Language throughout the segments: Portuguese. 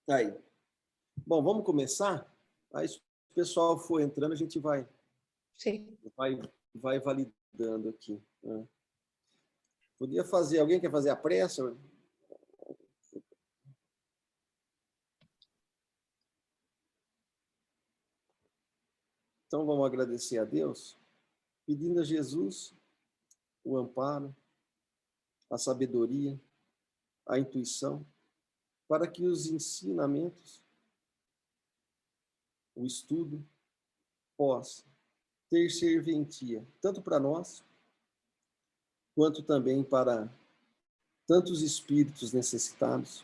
Aí. Bom, vamos começar? Aí, se o pessoal for entrando, a gente vai validando aqui. Né? Podia fazer, alguém quer fazer a prece? Então, vamos agradecer a Deus, pedindo a Jesus o amparo, a sabedoria, a intuição, para que os ensinamentos, o estudo, possa ter serventia, tanto para nós, quanto também para tantos espíritos necessitados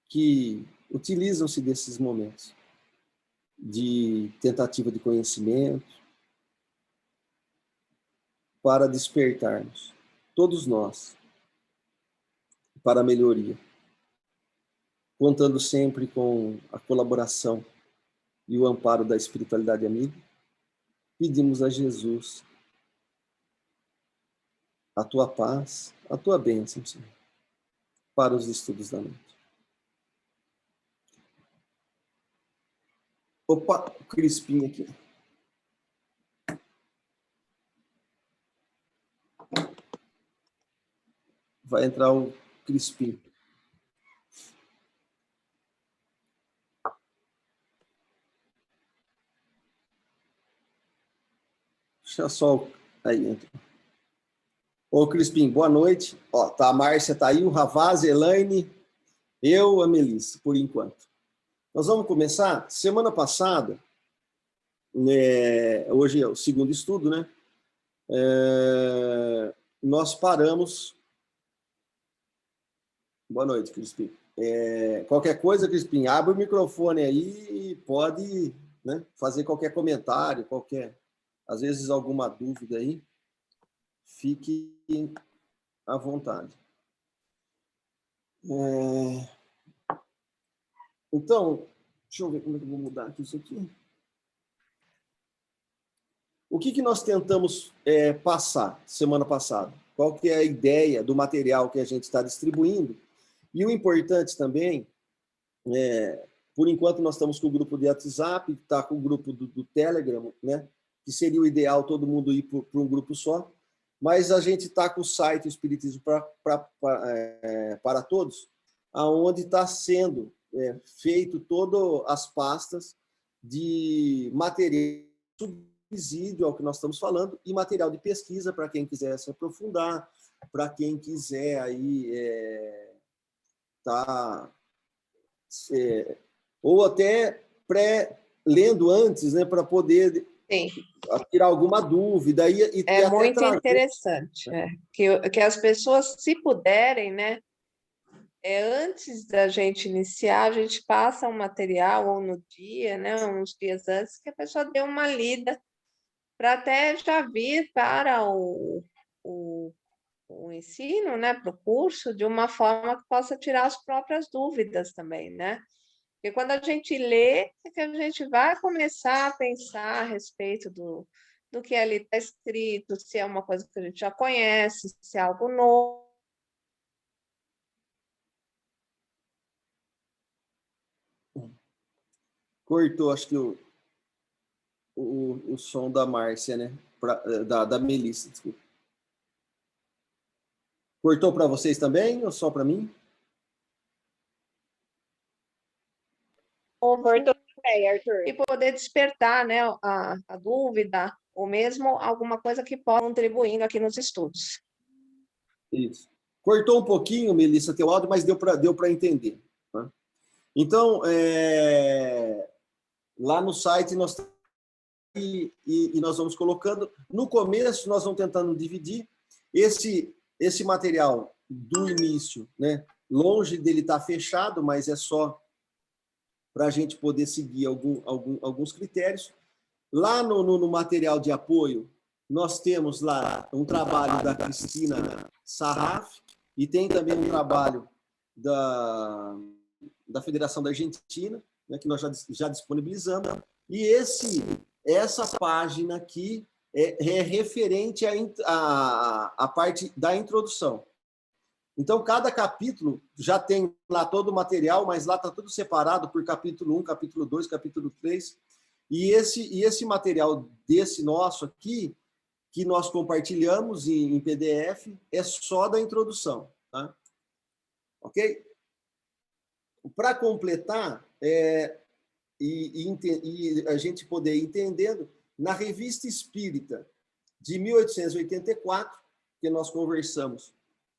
que utilizam-se desses momentos de tentativa de conhecimento para despertarmos, todos nós, para a melhoria, contando sempre com a colaboração e o amparo da espiritualidade amiga. Pedimos a Jesus a tua paz, a tua bênção, Senhor, para os estudos da noite. Opa, Crispim aqui. Vai entrar o Crispim. Deixa só aí entra. Ô, Crispim, boa noite. Ó, tá, a Márcia tá aí, o Ravaz, Elaine, eu, a Melissa, por enquanto. Nós vamos começar. Semana passada, hoje é o segundo estudo, né? Nós paramos. Boa noite, Crispim. Qualquer coisa, Crispim, abre o microfone aí e pode, né, fazer qualquer comentário, às vezes alguma dúvida aí, fique à vontade. Então, deixa eu ver como é que eu vou mudar aqui isso aqui. O que nós tentamos passar semana passada? Qual que é a ideia do material que a gente está distribuindo? E o importante também, por enquanto nós estamos com o grupo de WhatsApp, está com o grupo do Telegram, né? Que seria o ideal todo mundo ir para um grupo só, mas a gente está com o site Espiritismo para Todos, aonde está sendo feito todas as pastas de material subsídio ao que nós estamos falando e material de pesquisa para quem quiser se aprofundar, para quem quiser aí ou até lendo antes, né, para poder tirar alguma dúvida e é muito interessante, que as pessoas, se puderem, né, antes da gente iniciar, a gente passa um material ou no dia, né, uns dias antes, que a pessoa dê uma lida para até já vir para o ensino, né, para o curso, de uma forma que possa tirar as próprias dúvidas também, né? Porque quando a gente lê, é que a gente vai começar a pensar a respeito do que ali está escrito, se é uma coisa que a gente já conhece, se é algo novo. Cortou, acho que o som da Márcia, né? Da Melissa, desculpa. Cortou para vocês também ou só para mim? Cortou também, Arthur. E poder despertar, né, a dúvida, ou mesmo alguma coisa que possa contribuindo aqui nos estudos. Isso. Cortou um pouquinho, Melissa, teu áudio, mas deu para entender. Tá? Então, lá no site nós e nós vamos colocando. No começo, nós vamos tentando dividir esse material do início, né? Longe dele estar fechado, mas é só para a gente poder seguir alguns critérios. Lá no material de apoio, nós temos lá um trabalho da Cristina Sarraf e tem também um trabalho da Federação da Argentina, né, que nós já disponibilizamos. E essa página aqui é referente à parte da introdução. Então, cada capítulo já tem lá todo o material, mas lá está tudo separado por capítulo 1, capítulo 2, capítulo 3. E esse material desse nosso aqui, que nós compartilhamos em PDF, é só da introdução. Tá? Ok? Para completar, e a gente poder ir entendendo, na Revista Espírita de 1884, que nós conversamos,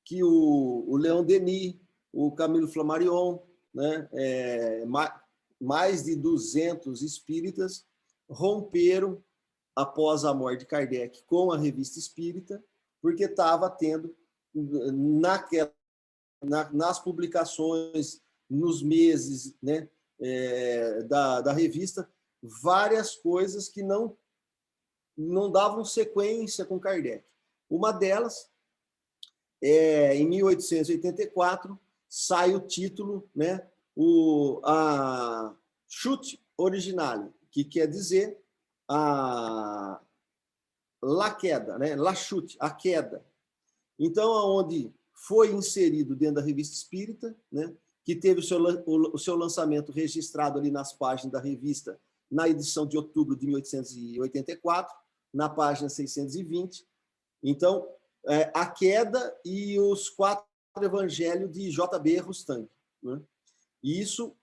que o Leon Denis, o Camilo Flammarion, né, mais de 200 espíritas romperam após a morte de Kardec com a Revista Espírita, porque estava tendo nas publicações, nos meses, né, da revista, várias coisas que não davam sequência com Kardec. Uma delas, em 1884, sai o título, né, a Chute Originale, que quer dizer la queda, né, la chute, a queda. Então, onde foi inserido dentro da Revista Espírita, né, que teve o seu lançamento registrado ali nas páginas da revista, na edição de outubro de 1884, na página 620. Então, a queda e os 4 evangelhos de J.B. Rustang. Né? E isso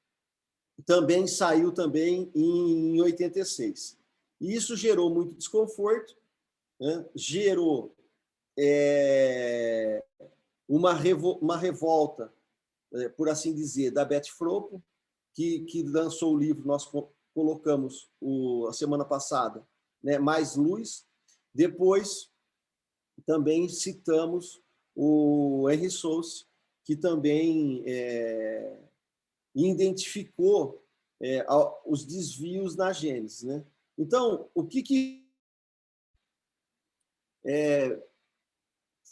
também saiu também em 86. E isso gerou muito desconforto, né? Gerou uma revolta, por assim dizer, da Beth Fropo, que lançou o livro, nós colocamos a semana passada, né, Mais Luz. Depois, também citamos o Henry Souce, que também identificou os desvios na Gênesis. Né? Então, o que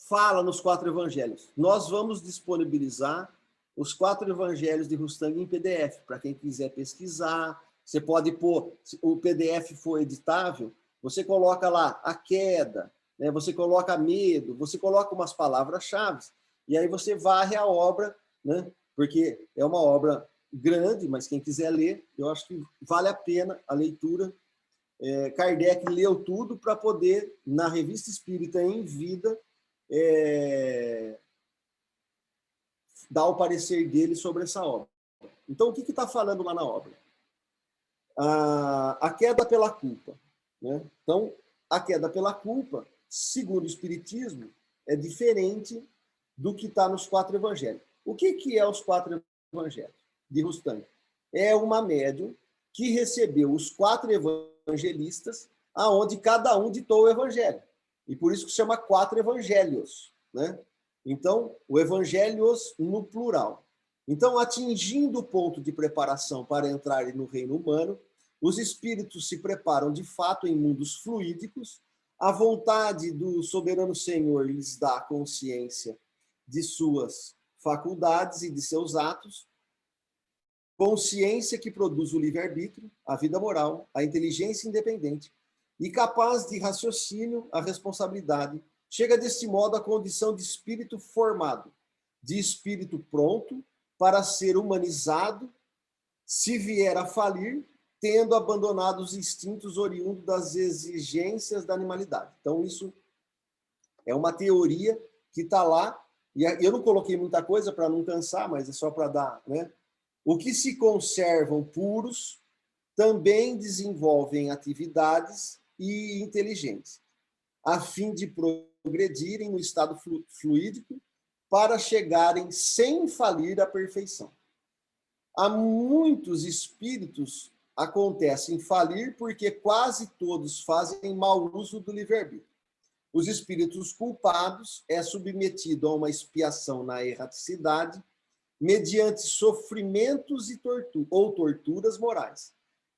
fala nos 4 evangelhos? Nós vamos disponibilizar os 4 evangelhos de Rustang em PDF, para quem quiser pesquisar. Você pode pôr, se o PDF for editável, você coloca lá a queda, né? Você coloca medo, você coloca umas palavras-chave, e aí você varre a obra, né? Porque é uma obra grande, mas quem quiser ler, eu acho que vale a pena a leitura. Kardec leu tudo para poder, na Revista Espírita em vida, dar o parecer dele sobre essa obra. Então, o que está falando lá na obra? A queda pela culpa. Né? Então, a queda pela culpa, segundo o Espiritismo, é diferente do que está nos 4 evangelhos. O que é os 4 evangelhos de Rustang? É uma médium que recebeu os 4 evangelistas, aonde cada um ditou o evangelho. E por isso que se chama 4 evangelhos. Né? Então, o evangelhos no plural. Então, atingindo o ponto de preparação para entrar no reino humano, os espíritos se preparam de fato em mundos fluídicos, a vontade do soberano Senhor lhes dá consciência de suas faculdades e de seus atos, consciência que produz o livre-arbítrio, a vida moral, a inteligência independente, e capaz de raciocínio, a responsabilidade, chega deste modo à condição de espírito formado, de espírito pronto para ser humanizado, se vier a falir, tendo abandonado os instintos oriundos das exigências da animalidade. Então, isso é uma teoria que está lá, e eu não coloquei muita coisa para não cansar, mas é só para dar, né? O que se conservam puros também desenvolvem atividades e inteligência, a fim de progredirem no estado fluídico para chegarem sem falir à perfeição. Há muitos espíritos acontecem falir porque quase todos fazem mau uso do livre-arbítrio. Os espíritos culpados é submetido a uma expiação na erraticidade mediante sofrimentos ou torturas morais.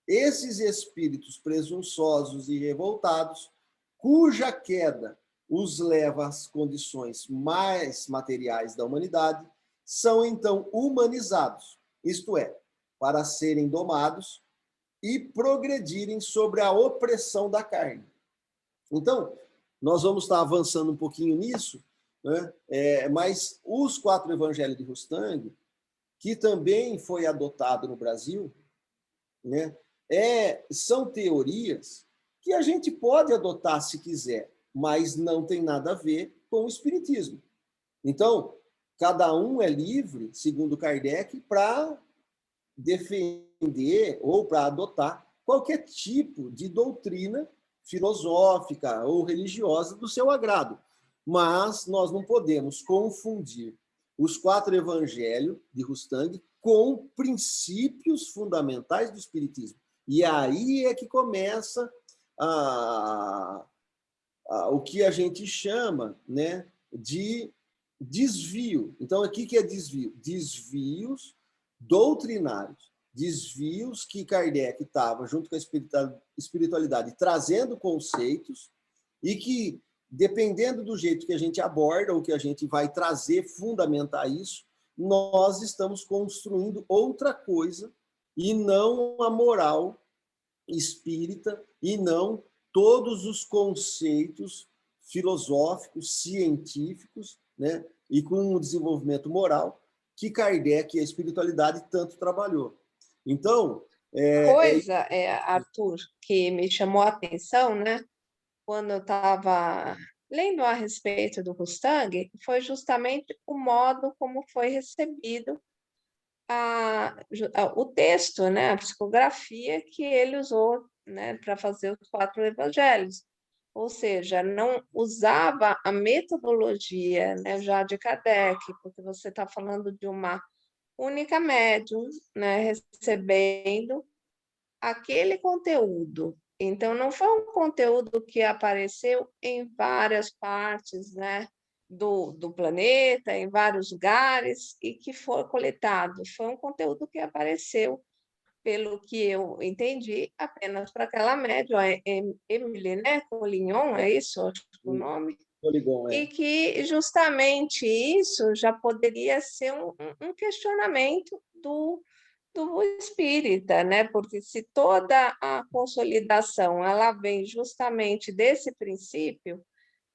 Esses espíritos presunçosos e revoltados, cuja queda os leva às condições mais materiais da humanidade, são então humanizados, isto é, para serem domados e progredirem sobre a opressão da carne. Então, nós vamos estar avançando um pouquinho nisso, né? Mas os 4 evangelhos de Rustang, que também foi adotado no Brasil, né? São teorias que a gente pode adotar se quiser, mas não tem nada a ver com o espiritismo. Então, cada um é livre, segundo Kardec, para defender ou para adotar qualquer tipo de doutrina filosófica ou religiosa do seu agrado. Mas nós não podemos confundir os 4 evangelhos de Rustang com princípios fundamentais do espiritismo. E aí é que começa o que a gente chama, né, de desvio. Então, aqui que é desvio? Desvios doutrinários, desvios que Kardec estava, junto com a espiritualidade, trazendo conceitos e que, dependendo do jeito que a gente aborda, ou que a gente vai trazer, fundamentar isso, nós estamos construindo outra coisa e não a moral espírita e não todos os conceitos filosóficos, científicos, né, e com um desenvolvimento moral que Kardec e a espiritualidade tanto trabalhou. Então, Arthur, que me chamou a atenção, né, quando eu estava lendo a respeito do Rustang, foi justamente o modo como foi recebido o texto, né, a psicografia que ele usou, né, para fazer os 4 evangelhos. Ou seja, não usava a metodologia, né, já de Kardec, porque você está falando de uma única médium, né, recebendo aquele conteúdo. Então, não foi um conteúdo que apareceu em várias partes, né, do planeta, em vários lugares, e que foi coletado. Foi um conteúdo que apareceu, pelo que eu entendi, apenas para aquela médium, a Emily, né, Collignon, é isso? Acho que é o nome? Poligon, E que justamente isso já poderia ser um questionamento do espírita, né? Porque se toda a consolidação ela vem justamente desse princípio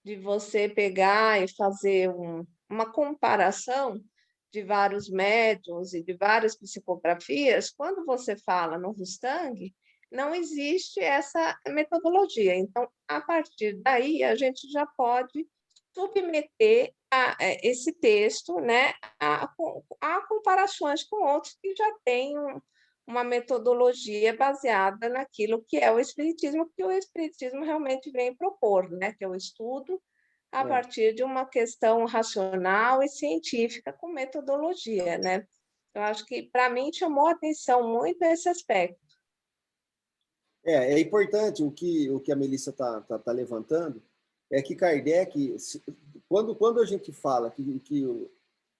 de você pegar e fazer uma comparação de vários médiuns e de várias psicografias, quando você fala no Rustang, não existe essa metodologia. Então, a partir daí, a gente já pode submeter esse texto, né, a comparações com outros que já têm uma metodologia baseada naquilo que é o Espiritismo, que o Espiritismo realmente vem propor, né, que é o estudo a partir de uma questão racional e científica com metodologia, né? Eu acho que, para mim, chamou a atenção muito esse aspecto. É importante o que a Melissa tá levantando, é que Kardec, quando a gente fala que o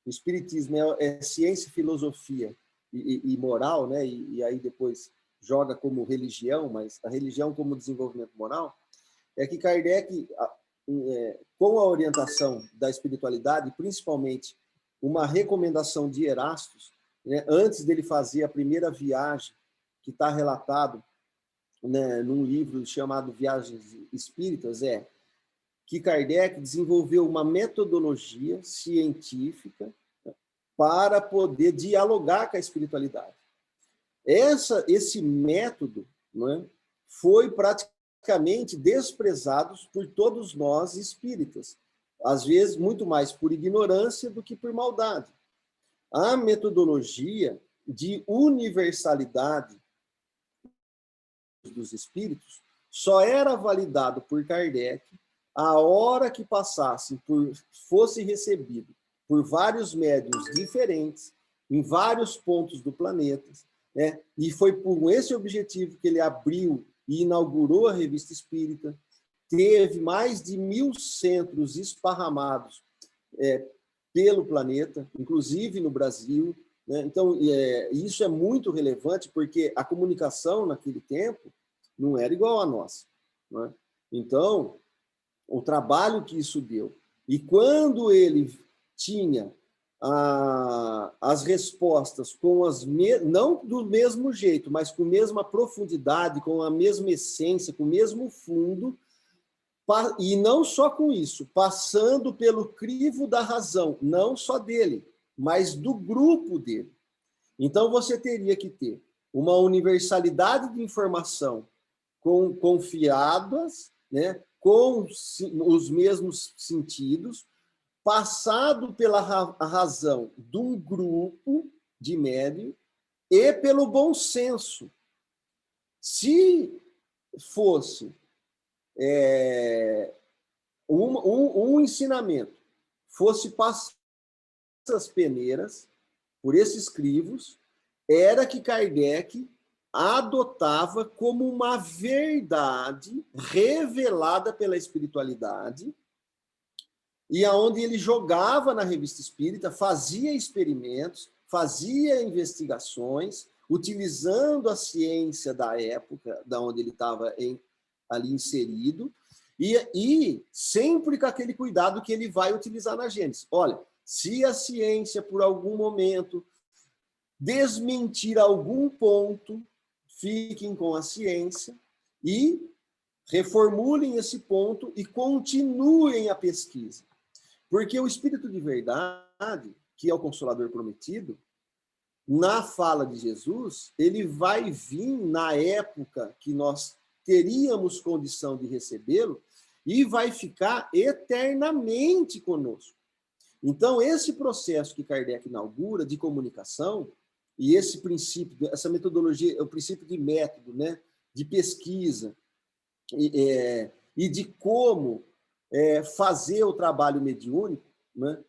espiritismo é ciência, filosofia e moral, né, e aí depois joga como religião, mas a religião como desenvolvimento moral, é que Kardec, com a orientação da espiritualidade, principalmente uma recomendação de Erastos, né, antes dele fazer a primeira viagem, que está relatado, né, num livro chamado Viagens Espíritas, que Kardec desenvolveu uma metodologia científica, né, para poder dialogar com a espiritualidade. Esse método, né, foi praticamente desprezado por todos nós espíritas, às vezes muito mais por ignorância do que por maldade. A metodologia de universalidade dos espíritos só era validado por Kardec a hora que fosse recebido por vários médiuns diferentes, em vários pontos do planeta, né? E foi por esse objetivo que ele abriu e inaugurou a Revista Espírita. Teve mais de 1000 centros esparramados pelo planeta, inclusive no Brasil, né? Então, isso é muito relevante, porque a comunicação naquele tempo não era igual a nossa, né? Então, o trabalho que isso deu. E quando ele tinha as respostas não do mesmo jeito, mas com a mesma profundidade, com a mesma essência, com o mesmo fundo, E não só com isso, passando pelo crivo da razão, não só dele, mas do grupo dele. Então, você teria que ter uma universalidade de informação confiadas, né, com os mesmos sentidos, passado pela razão de um grupo de médium e pelo bom senso. Se fosse um ensinamento, fosse passar essas peneiras por esses crivos, era que Kardec adotava como uma verdade revelada pela espiritualidade, e aonde ele jogava na Revista Espírita, fazia experimentos, fazia investigações, utilizando a ciência da época, da onde ele estava ali inserido, e sempre com aquele cuidado que ele vai utilizar na Gênesis. Olha, se a ciência, por algum momento, desmentir algum ponto, fiquem com a ciência e reformulem esse ponto e continuem a pesquisa. Porque o Espírito de Verdade, que é o Consolador Prometido, na fala de Jesus, ele vai vir na época que nós teríamos condição de recebê-lo e vai ficar eternamente conosco. Então, esse processo que Kardec inaugura de comunicação, e esse princípio, essa metodologia, o princípio de método, né, de pesquisa, e de como fazer o trabalho mediúnico, né,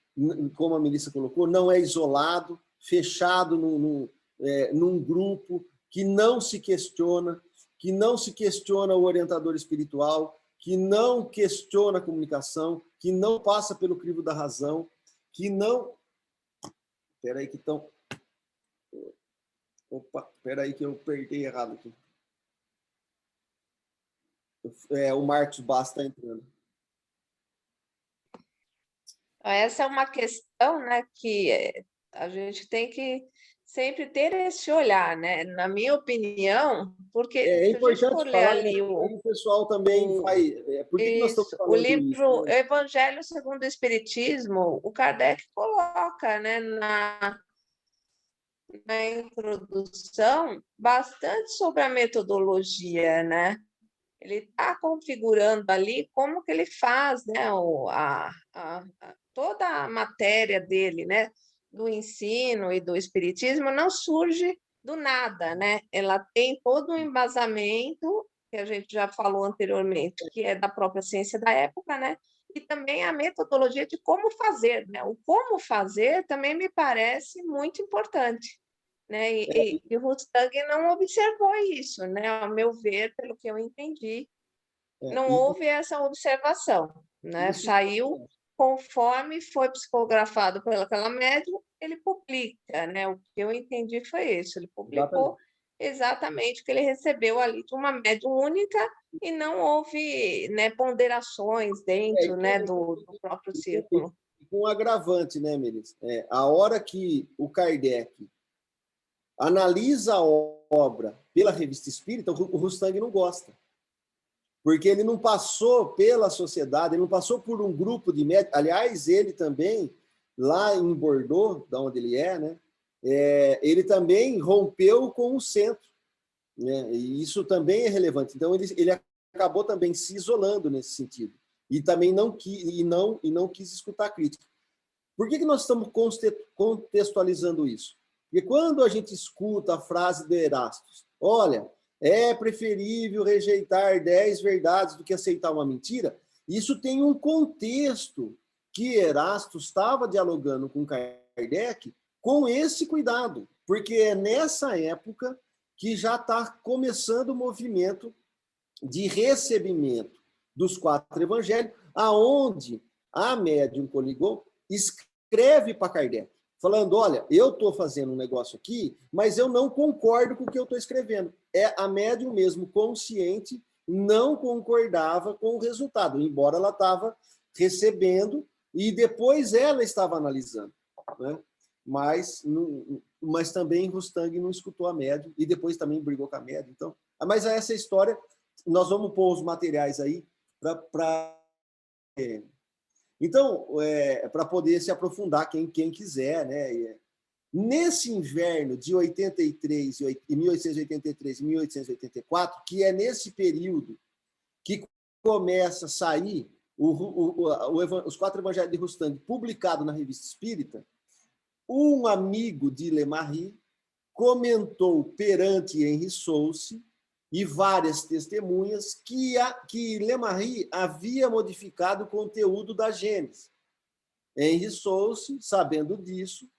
como a Melissa colocou, não é isolado, fechado num grupo que não se questiona o orientador espiritual, que não questiona a comunicação, que não passa pelo crivo da razão, que não... Espera aí que estão... Opa, espera aí que eu apertei errado aqui. O Marcos Bastos está entrando. Essa é uma questão, né, que a gente tem que sempre ter esse olhar, né? Na minha opinião, porque É se a gente importante for ler falar, ali o pessoal também vai... Por que nós estamos o falando livro isso? Né? Evangelho segundo o Espiritismo, o Kardec coloca, né, na introdução bastante sobre a metodologia, né? Ele está configurando ali como que ele faz, né, toda a matéria dele, né, do ensino e do espiritismo não surge do nada, né? Ela tem todo um embasamento que a gente já falou anteriormente, que é da própria ciência da época, né? E também a metodologia de como fazer, né? O como fazer também me parece muito importante, né? E Rustang não observou isso, né? Ao meu ver, pelo que eu entendi, não houve essa observação, né? Isso, Saiu conforme foi psicografado pelaquela médium, ele publica, né? O que eu entendi foi isso, ele publicou exatamente o que ele recebeu ali de uma médium única e não houve, né, ponderações dentro, né, do próprio círculo. Com um agravante, né, Melissa? A hora que o Kardec analisa a obra pela Revista Espírita, o Rustang não gosta. Porque ele não passou pela sociedade, ele não passou por um grupo de médicos. Aliás, ele também, lá em Bordeaux, da onde ele né, ele também rompeu com o centro. Né, e isso também é relevante. Então, ele acabou também se isolando nesse sentido. E também não quis escutar crítica. Por que nós estamos contextualizando isso? Porque quando a gente escuta a frase de Erastus, olha, é preferível rejeitar 10 verdades do que aceitar uma mentira, isso tem um contexto que Erastus estava dialogando com Kardec com esse cuidado, porque é nessa época que já está começando o movimento de recebimento dos 4 evangelhos, aonde a médium Coligon escreve para Kardec, falando, olha, eu estou fazendo um negócio aqui, mas eu não concordo com o que eu estou escrevendo. A médium mesmo, consciente, não concordava com o resultado, embora ela estava recebendo e depois ela estava analisando. Né? Mas também Rustang não escutou a médium e depois também brigou com a médium. Então, mas essa história, nós vamos pôr os materiais aí para Então, para poder se aprofundar, quem quiser, né? Nesse inverno de 83 e 1883 e 1884, que é nesse período que começa a sair os 4 Evangelhos de Rustan, publicado na Revista Espírita, um amigo de Lemarie comentou perante Henri Soucy e várias testemunhas que Lemarie havia modificado o conteúdo da Gênese. Henri Soucy, sabendo disso,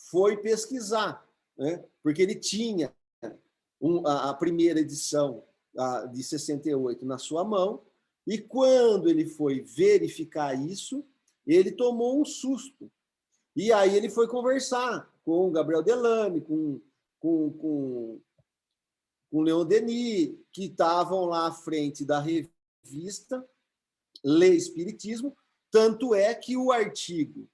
foi pesquisar, né? Porque ele tinha a primeira edição de 68 na sua mão, e quando ele foi verificar isso, ele tomou um susto. E aí ele foi conversar com Gabriel Delany, com Leon Denis, que estavam lá à frente da revista Lê Espiritismo, tanto é que o artigo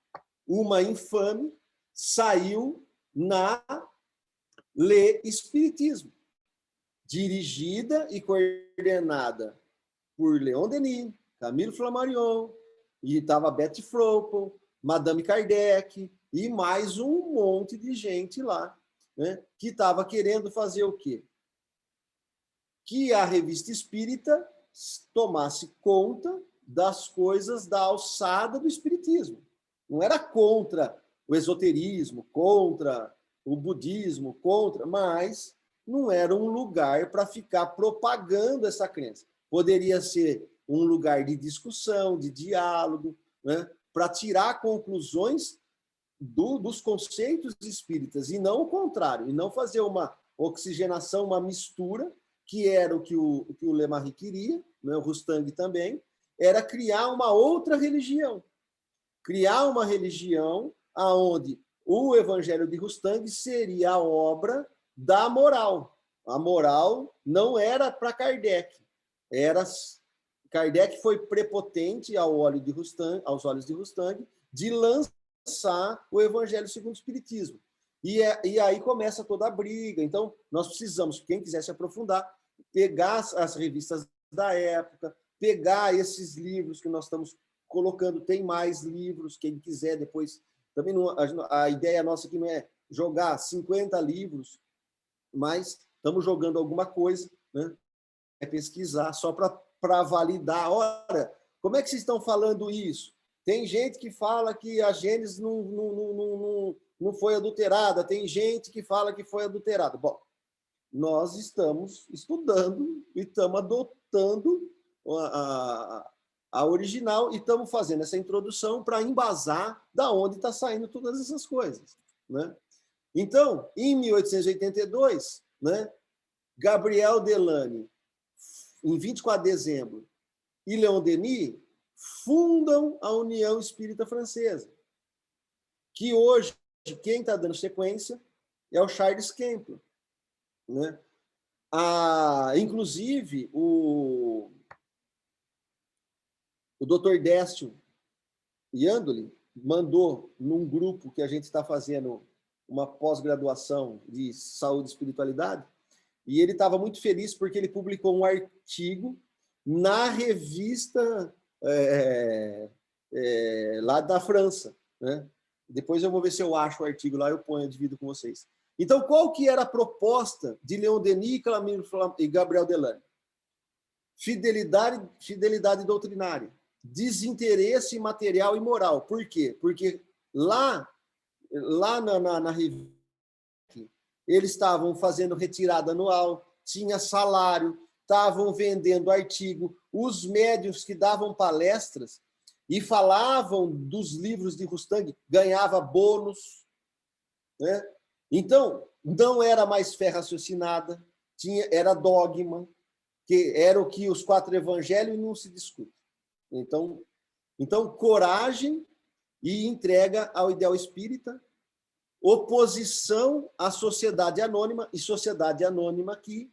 Uma Infame saiu na Lê Espiritismo, dirigida e coordenada por Leon Denis, Camilo Flammarion, e estava Betty Froppel, Madame Kardec, e mais um monte de gente lá, né, que estava querendo fazer o quê? Que a revista espírita tomasse conta das coisas da alçada do espiritismo. Não era contra o esoterismo, contra o budismo, mas não era um lugar para ficar propagando essa crença. Poderia ser um lugar de discussão, de diálogo, né, para tirar conclusões dos conceitos espíritas, e não o contrário, e não fazer uma oxigenação, uma mistura, que era o que o Lemarie queria, né, o Rustang também, era criar uma outra religião. Criar uma religião onde o Evangelho de Rustang seria a obra da moral. A moral não era para Kardec. Kardec foi prepotente aos olhos de Rustang de lançar o Evangelho segundo o Espiritismo. E aí começa toda a briga. Então, nós precisamos, quem quiser se aprofundar, pegar as revistas da época, pegar esses livros que nós estamos colocando, tem mais livros, quem quiser depois. Também não, a ideia nossa aqui não é jogar 50 livros, mas estamos jogando alguma coisa, né? É pesquisar só para validar. Ora, como é que vocês estão falando isso? Tem gente que fala que a Gênesis não foi adulterada, tem gente que fala que foi adulterada. Bom, nós estamos estudando e estamos adotando a original e estamos fazendo essa introdução para embasar da onde está saindo todas essas coisas, né? Então, em 1882, né, Gabriel Delany, em 24 de dezembro, e Leon Denis fundam a União Espírita Francesa, que hoje, quem está dando sequência é o Charles Kempler, né? Inclusive, o Dr. Décio Iandoli mandou num grupo que a gente está fazendo uma pós-graduação de saúde e espiritualidade, e ele estava muito feliz porque ele publicou um artigo na revista lá da França, né? Depois eu vou ver se eu acho o artigo lá, eu ponho, eu divido com vocês. Então, qual que era a proposta de Leon Denis e Gabriel Delany? Fidelidade doutrinária, desinteresse material e moral. Por quê? Porque lá na revista, eles estavam fazendo retirada anual, tinha salário, estavam vendendo artigo, os médiuns que davam palestras e falavam dos livros de Rustang ganhava bônus, né? Então, não era mais fé raciocinada, era dogma, que era o que os 4 evangelhos não se discute. Então, coragem e entrega ao ideal espírita, oposição à sociedade anônima, e sociedade anônima que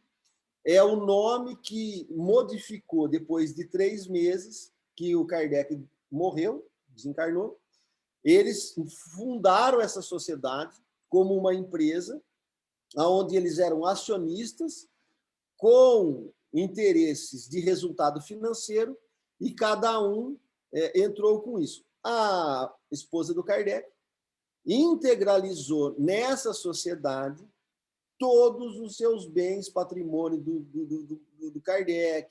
é o nome que modificou depois de 3 meses que o Kardec morreu, desencarnou. Eles fundaram essa sociedade como uma empresa, onde eles eram acionistas com interesses de resultado financeiro, e cada um entrou com isso. A esposa do Kardec integralizou nessa sociedade todos os seus bens, patrimônio do Kardec,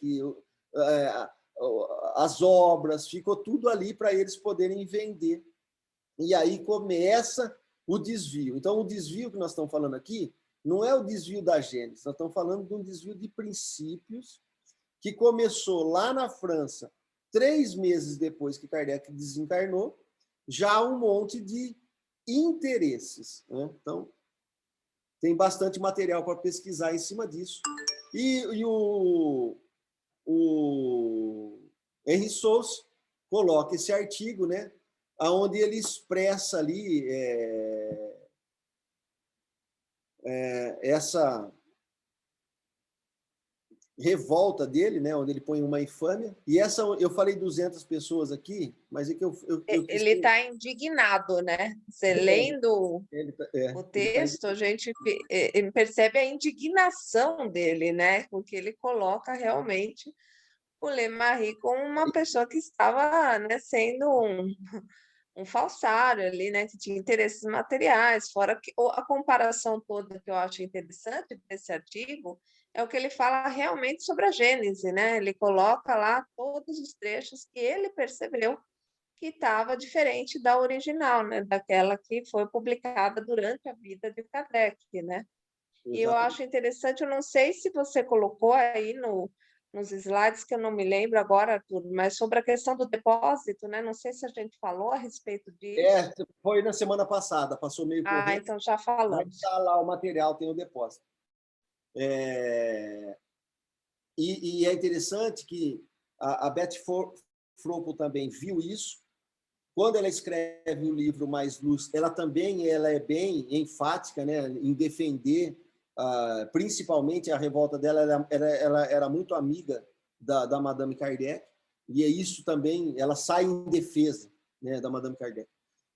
as obras, ficou tudo ali para eles poderem vender. E aí começa o desvio. Então, o desvio que nós estamos falando aqui não é o desvio da Gênesis, nós estamos falando de um desvio de princípios que começou lá na França, 3 meses depois que Kardec desencarnou, já um monte de interesses, né? Então, tem bastante material para pesquisar em cima disso. E o Henri Sousse coloca esse artigo, né, onde ele expressa ali essa revolta dele, né, onde ele põe uma infâmia. E essa, eu falei 200 pessoas aqui, mas é que ele está indignado, né? Você lendo o texto, a gente percebe a indignação dele, né? Porque ele coloca realmente o Lemarie como uma pessoa que estava, né, sendo um falsário ali, né, que tinha interesses materiais, fora que a comparação toda que eu acho interessante desse artigo é o que ele fala realmente sobre a Gênese, né? Ele coloca lá todos os trechos que ele percebeu que estava diferente da original, né, daquela que foi publicada durante a vida de Kardec, né? E eu acho interessante, eu não sei se você colocou aí nos slides, que eu não me lembro agora, Arthur, mas sobre a questão do depósito, né? Não sei se a gente falou a respeito disso. Foi na semana passada, passou meio correndo. Então já falamos. Está lá o material, tem o depósito. E é interessante que a Betty Fropo também viu isso. Quando ela escreve o livro Mais Luz, ela é bem enfática, né, em defender, principalmente a revolta dela. Ela era muito amiga da Madame Kardec, e é isso também, ela sai em defesa, né, da Madame Kardec.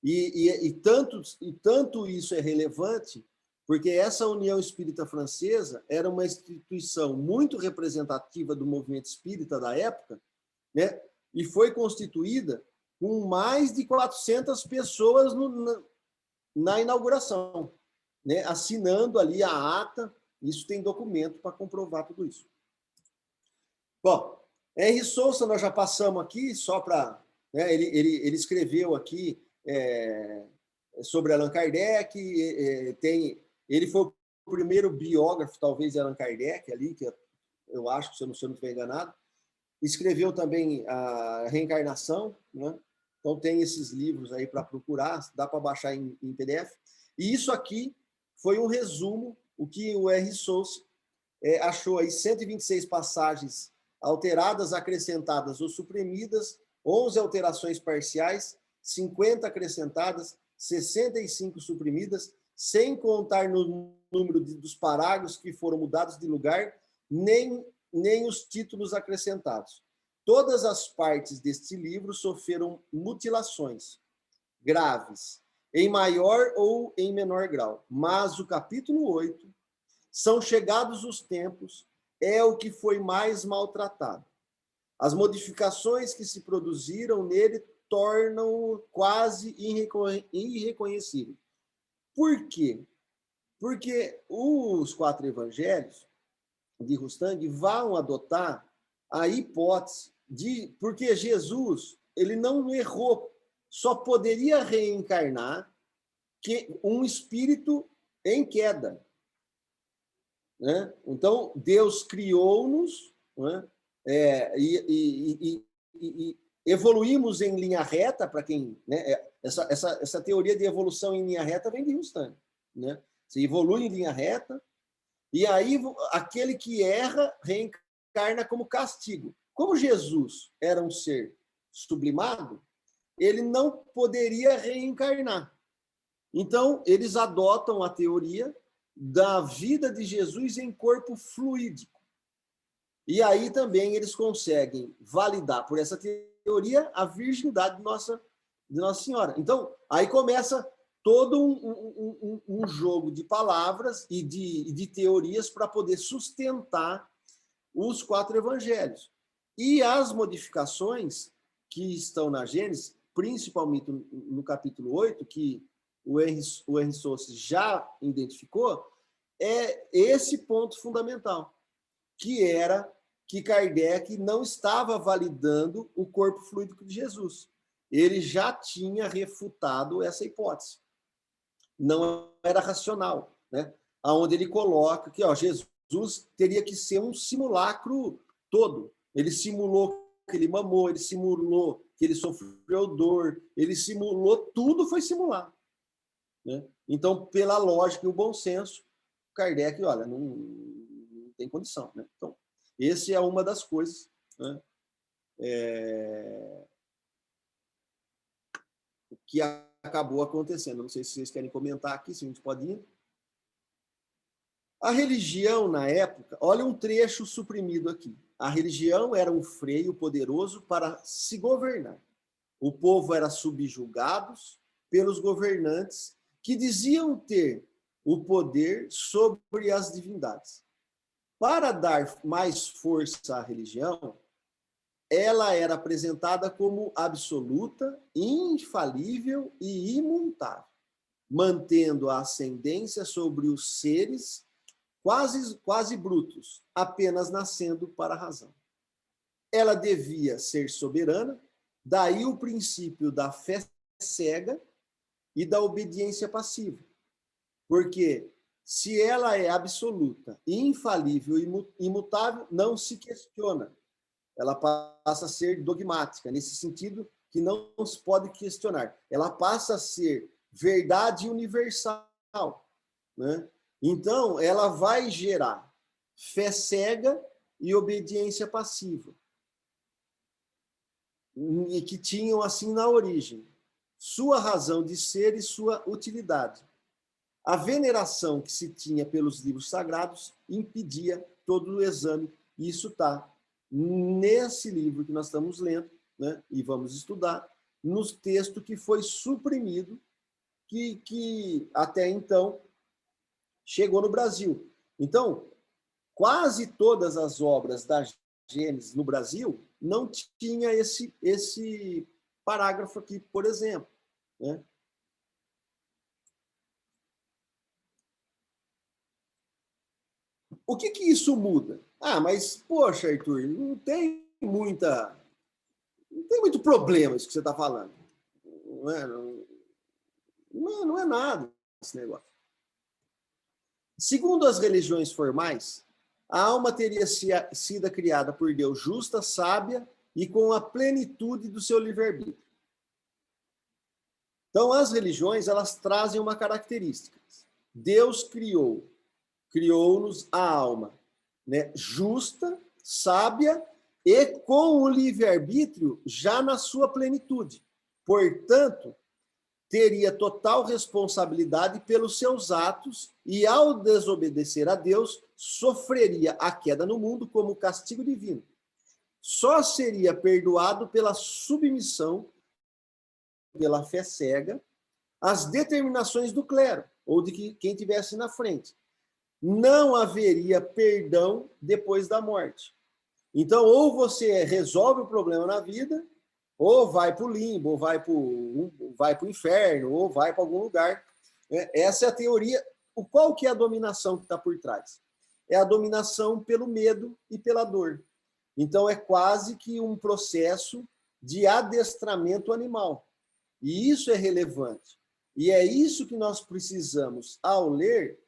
E tanto isso é relevante, porque essa União Espírita Francesa era uma instituição muito representativa do movimento espírita da época, né, e foi constituída com mais de 400 pessoas na inauguração, né, assinando ali a ata. Isso tem documento para comprovar tudo isso. Bom, Henri Sousse, nós já passamos aqui, só para... Né, ele escreveu aqui sobre Allan Kardec, ele foi o primeiro biógrafo, talvez, de Allan Kardec, ali, que eu acho, se eu não estiver enganado. Escreveu também a Reencarnação, né? Então, tem esses livros aí para procurar, dá para baixar em PDF. E isso aqui foi um resumo, o que o Henri Sousse achou aí 126 passagens alteradas, acrescentadas ou suprimidas, 11 alterações parciais, 50 acrescentadas, 65 suprimidas, sem contar no número dos parágrafos que foram mudados de lugar, nem os títulos acrescentados. Todas as partes deste livro sofreram mutilações graves, em maior ou em menor grau. Mas o capítulo 8, São Chegados os Tempos, é o que foi mais maltratado. As modificações que se produziram nele tornam-o quase irreconhecível. Por quê? Porque os 4 evangelhos de Rustang vão adotar a hipótese porque Jesus, ele não errou, só poderia reencarnar um espírito em queda, né? Então, Deus criou-nos, né? E evoluímos em linha reta, para quem... Né? Essa teoria de evolução em linha reta vem de Rustang, né? Você evolui em linha reta, e aí aquele que erra reencarna como castigo. Como Jesus era um ser sublimado, ele não poderia reencarnar. Então, eles adotam a teoria da vida de Jesus em corpo fluídico. E aí também eles conseguem validar por essa teoria a virgindade de Nossa Senhora. Então, aí começa todo um jogo de palavras e de teorias para poder sustentar os 4 evangelhos. E as modificações que estão na Gênesis, principalmente no capítulo 8, que o Henry Souce já identificou, é esse ponto fundamental, que era que Kardec não estava validando o corpo fluídico de Jesus. Ele já tinha refutado essa hipótese. Não era racional, né? Onde ele coloca que Jesus teria que ser um simulacro todo. Ele simulou que ele mamou, ele simulou que ele sofreu dor, ele simulou, tudo foi simulado, né? Então, pela lógica e o bom senso, Kardec, olha, não tem condição, né? Então, essa é uma das coisas, né, que acabou acontecendo. Não sei se vocês querem comentar aqui, se a gente pode ir. A religião, na época, olha um trecho suprimido aqui. A religião era um freio poderoso para se governar. O povo era subjugado pelos governantes que diziam ter o poder sobre as divindades. Para dar mais força à religião, ela era apresentada como absoluta, infalível e imutável, mantendo a ascendência sobre os seres quase brutos, apenas nascendo para a razão. Ela devia ser soberana, daí o princípio da fé cega e da obediência passiva. Porque se ela é absoluta, infalível e imutável, não se questiona. Ela passa a ser dogmática, nesse sentido que não se pode questionar. Ela passa a ser verdade universal, né? Então, ela vai gerar fé cega e obediência passiva, e que tinham assim na origem sua razão de ser e sua utilidade. A veneração que se tinha pelos livros sagrados impedia todo o exame, e isso está nesse livro que nós estamos lendo, né, e vamos estudar, nos textos que foi suprimido, que até então chegou no Brasil. Então, quase todas as obras da Gênesis no Brasil não tinha esse parágrafo aqui, por exemplo, né? O que isso muda? Ah, mas, poxa, Arthur, não tem muito problema isso que você está falando. Não é nada esse negócio. Segundo as religiões formais, a alma teria sido criada por Deus justa, sábia e com a plenitude do seu livre-arbítrio. Então, as religiões, elas trazem uma característica. Deus criou-nos a alma, né, justa, sábia e com o livre-arbítrio já na sua plenitude. Portanto, teria total responsabilidade pelos seus atos e, ao desobedecer a Deus, sofreria a queda no mundo como castigo divino. Só seria perdoado pela submissão, pela fé cega, às determinações do clero, ou de quem estivesse na frente. Não haveria perdão depois da morte. Então, ou você resolve o problema na vida, ou vai para o limbo, ou vai para o inferno, ou vai para algum lugar. Essa é a teoria. Qual que é a dominação que está por trás? É a dominação pelo medo e pela dor. Então, é quase que um processo de adestramento animal. E isso é relevante. E é isso que nós precisamos, ao ler,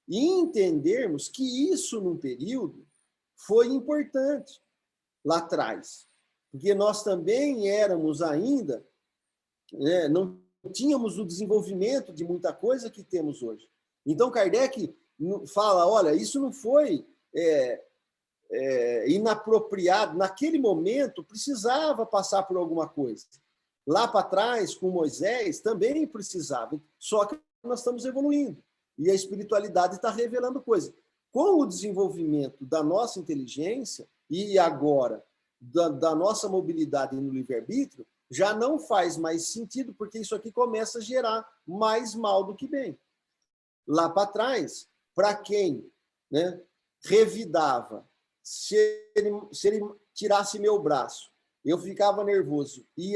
e entendermos que isso, num período, foi importante lá atrás. Porque nós também éramos ainda, né, não tínhamos o desenvolvimento de muita coisa que temos hoje. Então, Kardec fala, olha, isso não foi inapropriado. Naquele momento, precisava passar por alguma coisa. Lá para trás, com Moisés, também precisava. Só que nós estamos evoluindo. E a espiritualidade está revelando coisas. Com o desenvolvimento da nossa inteligência, e agora da nossa mobilidade no livre-arbítrio, já não faz mais sentido, porque isso aqui começa a gerar mais mal do que bem. Lá para trás, para quem, né, revidava, se ele tirasse meu braço, eu ficava nervoso e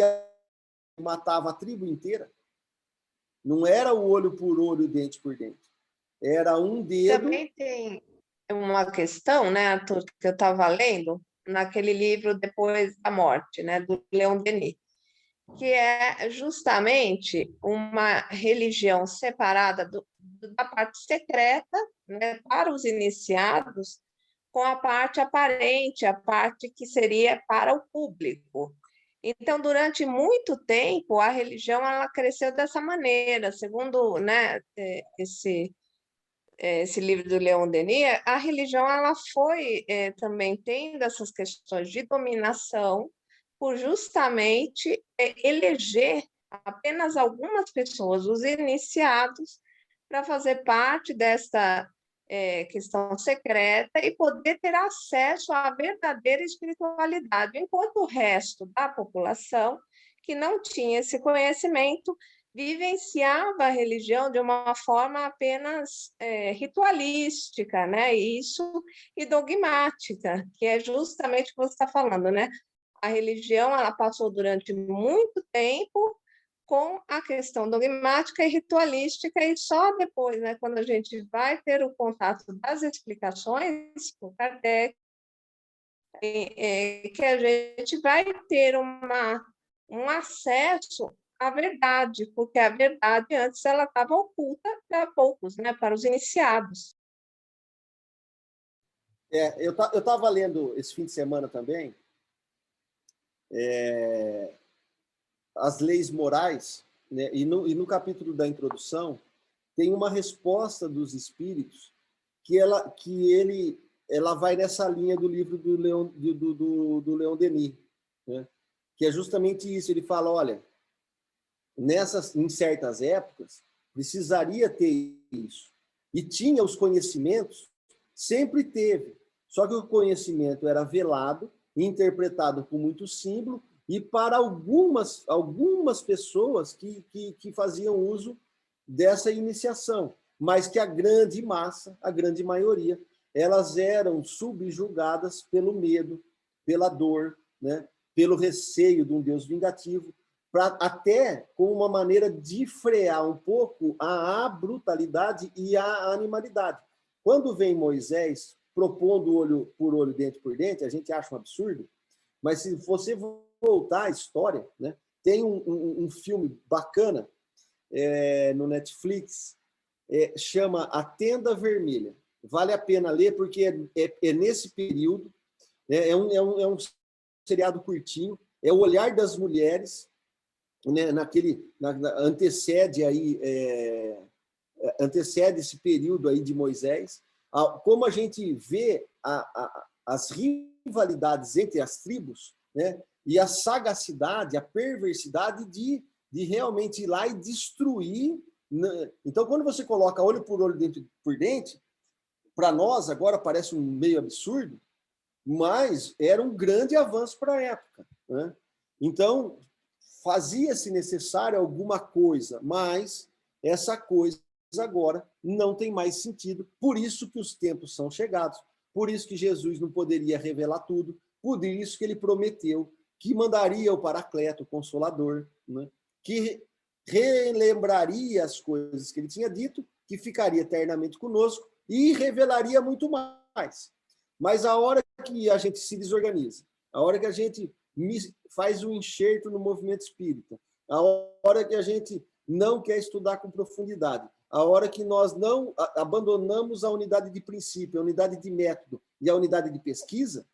matava a tribo inteira, não era o olho por olho, dente por dente. Era um dedo. Também tem uma questão, né, Arthur, que eu estava lendo naquele livro Depois da Morte, né, do Leon Denis, que é justamente uma religião separada da parte secreta, né, para os iniciados, com a parte aparente, a parte que seria para o público. Então, durante muito tempo, a religião ela cresceu dessa maneira, segundo, né, esse livro do Leon Denis, a religião ela foi também tendo essas questões de dominação por justamente eleger apenas algumas pessoas, os iniciados, para fazer parte desta questão secreta e poder ter acesso à verdadeira espiritualidade, enquanto o resto da população, que não tinha esse conhecimento, vivenciava a religião de uma forma apenas ritualística, né? Isso e dogmática, que é justamente o que você está falando, né? A religião ela passou durante muito tempo com a questão dogmática e ritualística, e só depois, né, quando a gente vai ter o contato das explicações por Kardec, que a gente vai ter um acesso à verdade, porque a verdade antes ela estava oculta para poucos, né, para os iniciados. Eu estava lendo esse fim de semana também as leis morais, né? E no capítulo da introdução tem uma resposta dos espíritos que ela vai nessa linha do livro do Leon Denis, né? Que é justamente isso. Ele fala, olha, em certas épocas precisaria ter isso, e tinha os conhecimentos, sempre teve, só que o conhecimento era velado, interpretado com muito símbolo, e para algumas pessoas que faziam uso dessa iniciação, mas que a grande massa, a grande maioria, elas eram subjugadas pelo medo, pela dor, né? Pelo receio de um Deus vingativo, até com uma maneira de frear um pouco a brutalidade e a animalidade. Quando vem Moisés propondo olho por olho, dente por dente, a gente acha um absurdo, mas se você voltar à história, né, tem um filme bacana no Netflix, chama A Tenda Vermelha. Vale a pena ler, porque é nesse período, é um seriado curtinho, é o olhar das mulheres, né, antecede esse período aí de Moisés, como a gente vê as rivalidades entre as tribos, né, e a sagacidade, a perversidade de realmente ir lá e destruir. Então, quando você coloca olho por olho, dente por dente, para nós agora parece um meio absurdo, mas era um grande avanço para a época, né? Então, fazia-se necessário alguma coisa, mas essa coisa agora não tem mais sentido. Por isso que os tempos são chegados, por isso que Jesus não poderia revelar tudo, por isso que ele prometeu que mandaria o Paracleto, o Consolador, né? Que relembraria as coisas que ele tinha dito, que ficaria eternamente conosco e revelaria muito mais. Mas a hora que a gente se desorganiza, a hora que a gente faz um enxerto no movimento espírita, a hora que a gente não quer estudar com profundidade, a hora que nós não abandonamos a unidade de princípio, a unidade de método e a unidade de pesquisa,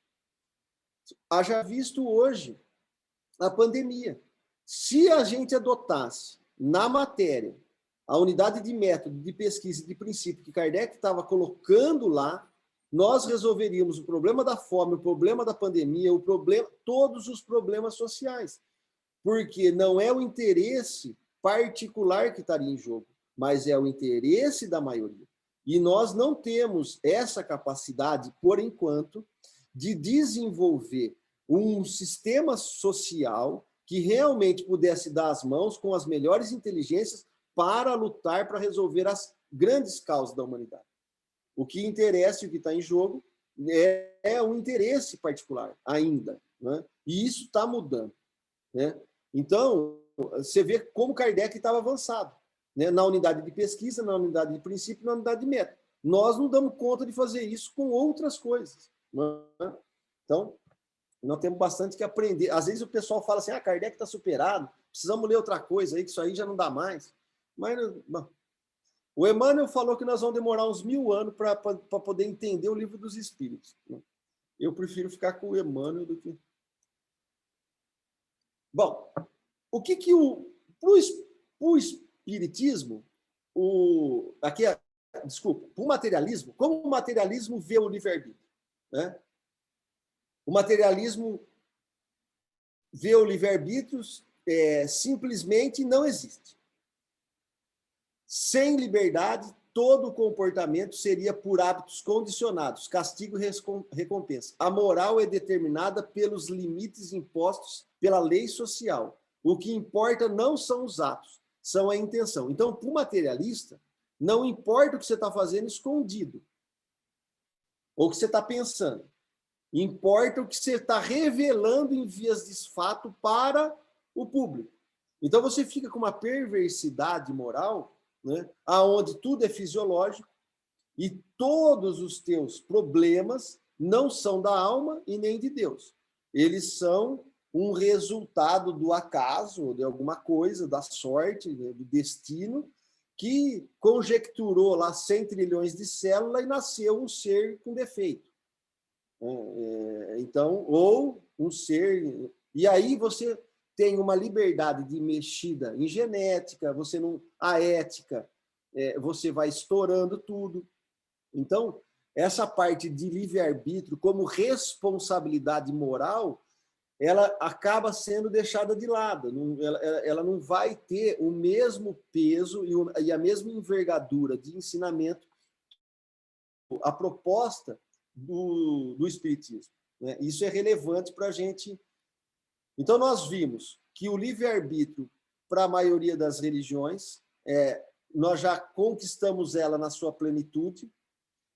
haja visto hoje a pandemia. Se a gente adotasse na matéria a unidade de método, de pesquisa e de princípio que Kardec estava colocando lá, nós resolveríamos o problema da fome, o problema da pandemia, todos os problemas sociais. Porque não é o interesse particular que estaria em jogo, mas é o interesse da maioria. E nós não temos essa capacidade, por enquanto, de desenvolver um sistema social que realmente pudesse dar as mãos com as melhores inteligências para lutar, para resolver as grandes causas da humanidade. O que interessa e o que está em jogo é um interesse particular, ainda. né? E isso está mudando, né? Então, você vê como Kardec estava avançado, né? Na unidade de pesquisa, na unidade de princípio, na unidade de método. Nós não damos conta de fazer isso com outras coisas, né? Então, nós temos bastante que aprender. Às vezes o pessoal fala assim, Kardec está superado, precisamos ler outra coisa aí, que isso aí já não dá mais. Mas não. O Emmanuel falou que nós vamos demorar uns 1000 anos para poder entender o Livro dos Espíritos. Eu prefiro ficar com o Emmanuel do que... Bom, o que o espiritismo, desculpa, o materialismo, como o materialismo vê o livre-arbítrio, né? O materialismo vê o livre-arbítrio simplesmente não existe. Sem liberdade, todo o comportamento seria por hábitos condicionados, castigo e recompensa. A moral é determinada pelos limites impostos pela lei social. O que importa não são os atos, são a intenção. Então, para o materialista, não importa o que você está fazendo escondido, ou o que você está pensando. Importa o que você está revelando em vias de fato para o público. Então, você fica com uma perversidade moral, né, onde tudo é fisiológico e todos os teus problemas não são da alma e nem de Deus. Eles são um resultado do acaso, de alguma coisa, da sorte, né, do destino, que conjecturou lá 100 trilhões de células e nasceu um ser com defeito. Então, ou um ser... E aí você tem uma liberdade de mexida em genética, você não... A ética, você vai estourando tudo. Então, essa parte de livre-arbítrio como responsabilidade moral, ela acaba sendo deixada de lado. Ela não vai ter o mesmo peso e a mesma envergadura de ensinamento. A proposta do espiritismo, né? Isso é relevante para a gente. Então, nós vimos que o livre-arbítrio, para a maioria das religiões, nós já conquistamos ela na sua plenitude,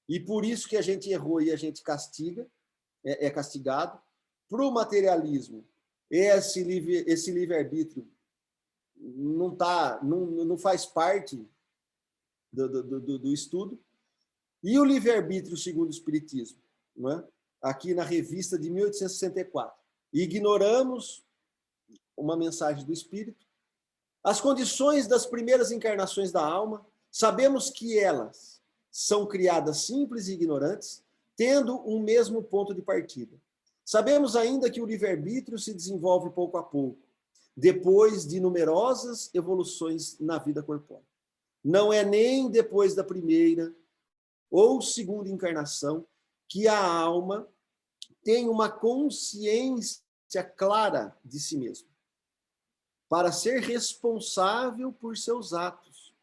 e por isso que a gente errou e a gente castiga, é castigado. Para o materialismo, esse livre-arbítrio não faz parte do estudo. E o livre-arbítrio segundo o Espiritismo, não é? Aqui na revista de 1864. Ignoramos uma mensagem do Espírito, as condições das primeiras encarnações da alma, sabemos que elas são criadas simples e ignorantes, tendo um mesmo ponto de partida. Sabemos ainda que o livre-arbítrio se desenvolve pouco a pouco, depois de numerosas evoluções na vida corpórea. Não é nem depois da primeira ou segunda encarnação que a alma tem uma consciência clara de si mesma, para ser responsável por seus atos.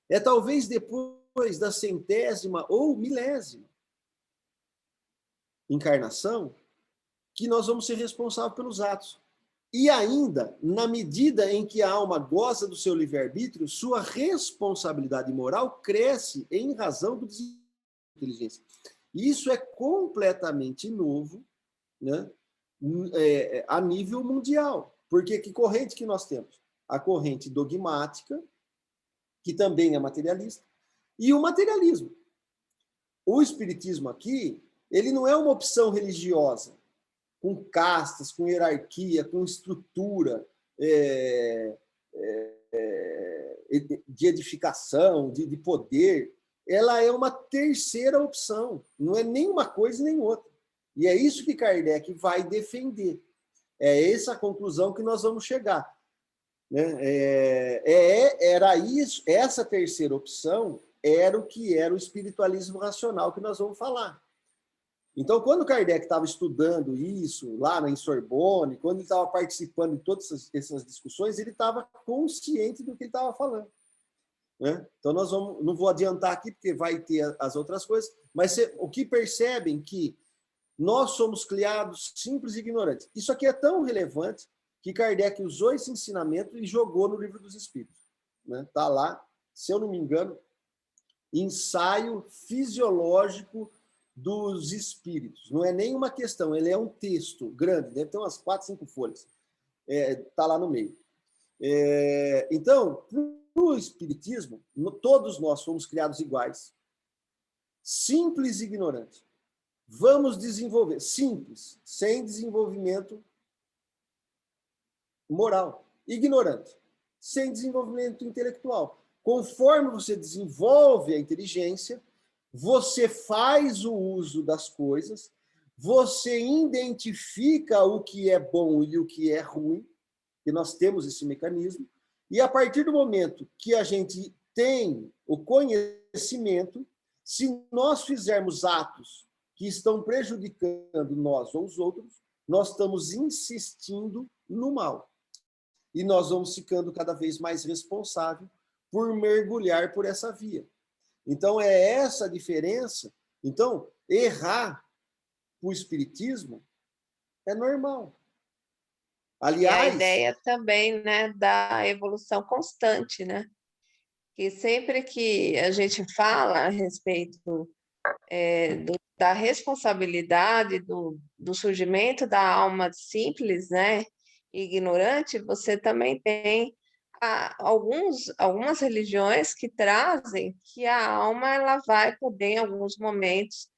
É talvez depois da 100ª ou 1000ª encarnação que nós vamos ser responsáveis pelos atos. E ainda, na medida em que a alma goza do seu livre-arbítrio, sua responsabilidade moral cresce em razão do desenvolvimento da inteligência. Isso é completamente novo, né, a nível mundial. Porque que corrente que nós temos? A corrente dogmática, que também é materialista, e o materialismo. O espiritismo aqui, ele não é uma opção religiosa, com castas, com hierarquia, com estrutura de edificação, de poder. Ela é uma terceira opção, não é nem uma coisa nem outra. E é isso que Kardec vai defender. É essa a conclusão que nós vamos chegar. Era isso, essa terceira opção era o que era o espiritualismo racional que nós vamos falar. Então, quando Kardec estava estudando isso lá em Sorbonne, quando ele estava participando de todas essas discussões, ele estava consciente do que ele estava falando. Né? Então, não vou adiantar aqui, porque vai ter as outras coisas, mas o que percebem que nós somos criados simples e ignorantes. Isso aqui é tão relevante que Kardec usou esse ensinamento e jogou no Livro dos Espíritos. Está lá, se eu não me engano, ensaio fisiológico dos espíritos. Não é nenhuma questão, ele é um texto grande, deve ter umas 4, 5 folhas. Está lá no meio. Então, no espiritismo, todos nós fomos criados iguais, simples e ignorantes. Vamos desenvolver, simples, sem desenvolvimento moral, ignorante, sem desenvolvimento intelectual. Conforme você desenvolve a inteligência, você faz o uso das coisas, você identifica o que é bom e o que é ruim, e nós temos esse mecanismo, e a partir do momento que a gente tem o conhecimento, se nós fizermos atos que estão prejudicando nós ou os outros, nós estamos insistindo no mal. E nós vamos ficando cada vez mais responsáveis por mergulhar por essa via. Então, é essa a diferença. Então, errar para o espiritismo é normal. E a Aliás, ideia também, né, da evolução constante, né? Que sempre que a gente fala a respeito da responsabilidade do surgimento da alma simples, né, e ignorante, você também tem algumas religiões que trazem que a alma ela vai poder, em alguns momentos,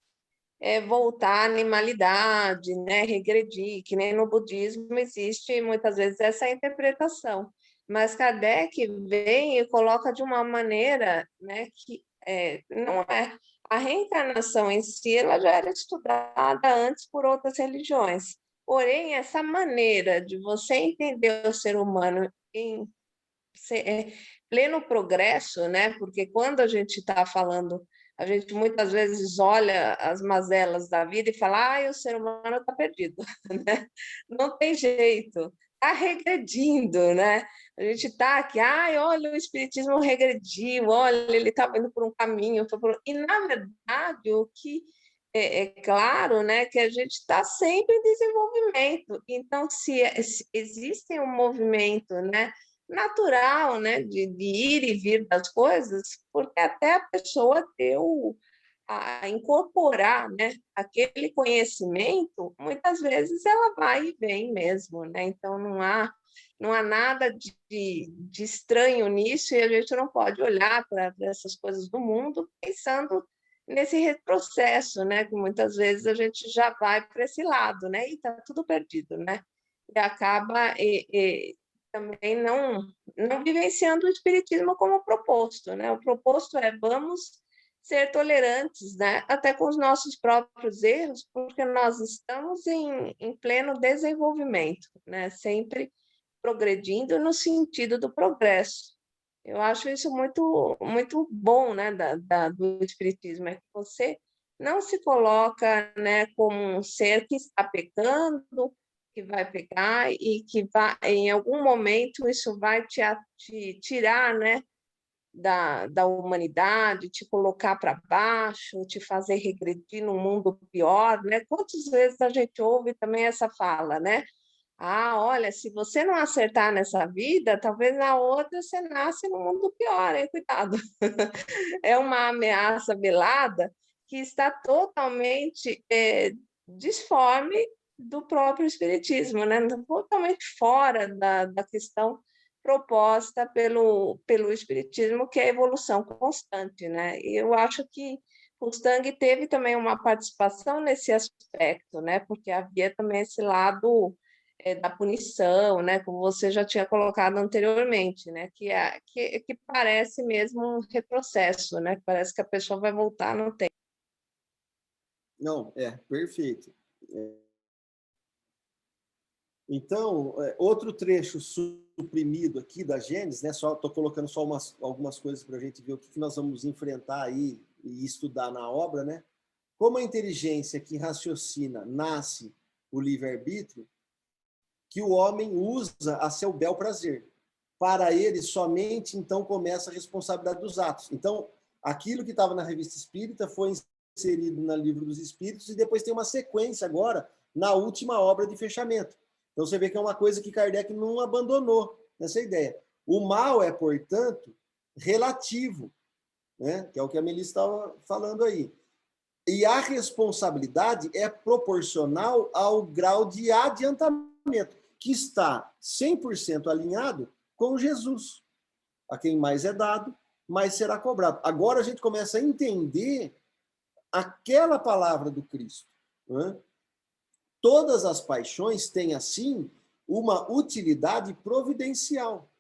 voltar à animalidade, né, regredir, que nem no budismo existe muitas vezes essa interpretação. Mas Kardec vem e coloca de uma maneira, né, que não é. A reencarnação em si ela já era estudada antes por outras religiões. Porém, essa maneira de você entender o ser humano em pleno progresso, né? Porque quando a gente está falando, a gente muitas vezes olha as mazelas da vida e fala, o ser humano está perdido, né? Não tem jeito, está regredindo, né? A gente está aqui, olha, o espiritismo regrediu, olha, ele estava indo por um caminho, e na verdade o que é claro, né, que a gente está sempre em desenvolvimento. Então, se existe um movimento, né, natural, né, de ir e vir das coisas, porque até a pessoa ter a incorporar, né, aquele conhecimento, muitas vezes ela vai e vem mesmo, né? Então não há nada de estranho nisso e a gente não pode olhar para essas coisas do mundo pensando nesse retrocesso, né? Que muitas vezes a gente já vai para esse lado, né? E está tudo perdido, né? E acaba também não vivenciando o espiritismo como proposto, né? O proposto é vamos ser tolerantes, né? Até com os nossos próprios erros, porque nós estamos em pleno desenvolvimento, né? Sempre progredindo no sentido do progresso. Eu acho isso muito, muito bom, né, do espiritismo, é que você não se coloca, né, como um ser que está pecando, que vai pecar e que vai, em algum momento isso vai te tirar, né, da humanidade, te colocar para baixo, te fazer regredir num mundo pior, né? Quantas vezes a gente ouve também essa fala, né? Olha, se você não acertar nessa vida, talvez na outra você nasce num mundo pior, hein? Cuidado. É uma ameaça velada que está totalmente disforme do próprio espiritismo, né? Totalmente fora da questão proposta pelo espiritismo, que é a evolução constante, né? E eu acho que Mustang teve também uma participação nesse aspecto, né? Porque havia também esse lado da punição, né? Como você já tinha colocado anteriormente, né? Que parece mesmo um retrocesso, né? Parece que a pessoa vai voltar no tempo. não, perfeito. Então, outro trecho suprimido aqui da Gênesis, né? Só estou colocando só algumas coisas para a gente ver o que nós vamos enfrentar aí e estudar na obra, né? Como a inteligência que raciocina nasce o livre-arbítrio, que o homem usa a seu bel prazer. Para ele, somente então começa a responsabilidade dos atos. Então, aquilo que estava na Revista Espírita foi inserido no Livro dos Espíritos e depois tem uma sequência agora na última obra de fechamento. Então, você vê que é uma coisa que Kardec não abandonou nessa ideia. O mal é, portanto, relativo, né? Que é o que a Melissa estava falando aí. E a responsabilidade é proporcional ao grau de adiantamento, que está 100% alinhado com Jesus. A quem mais é dado, mais será cobrado. Agora a gente começa a entender aquela palavra do Cristo. Né? Todas as paixões têm, assim, uma utilidade providencial.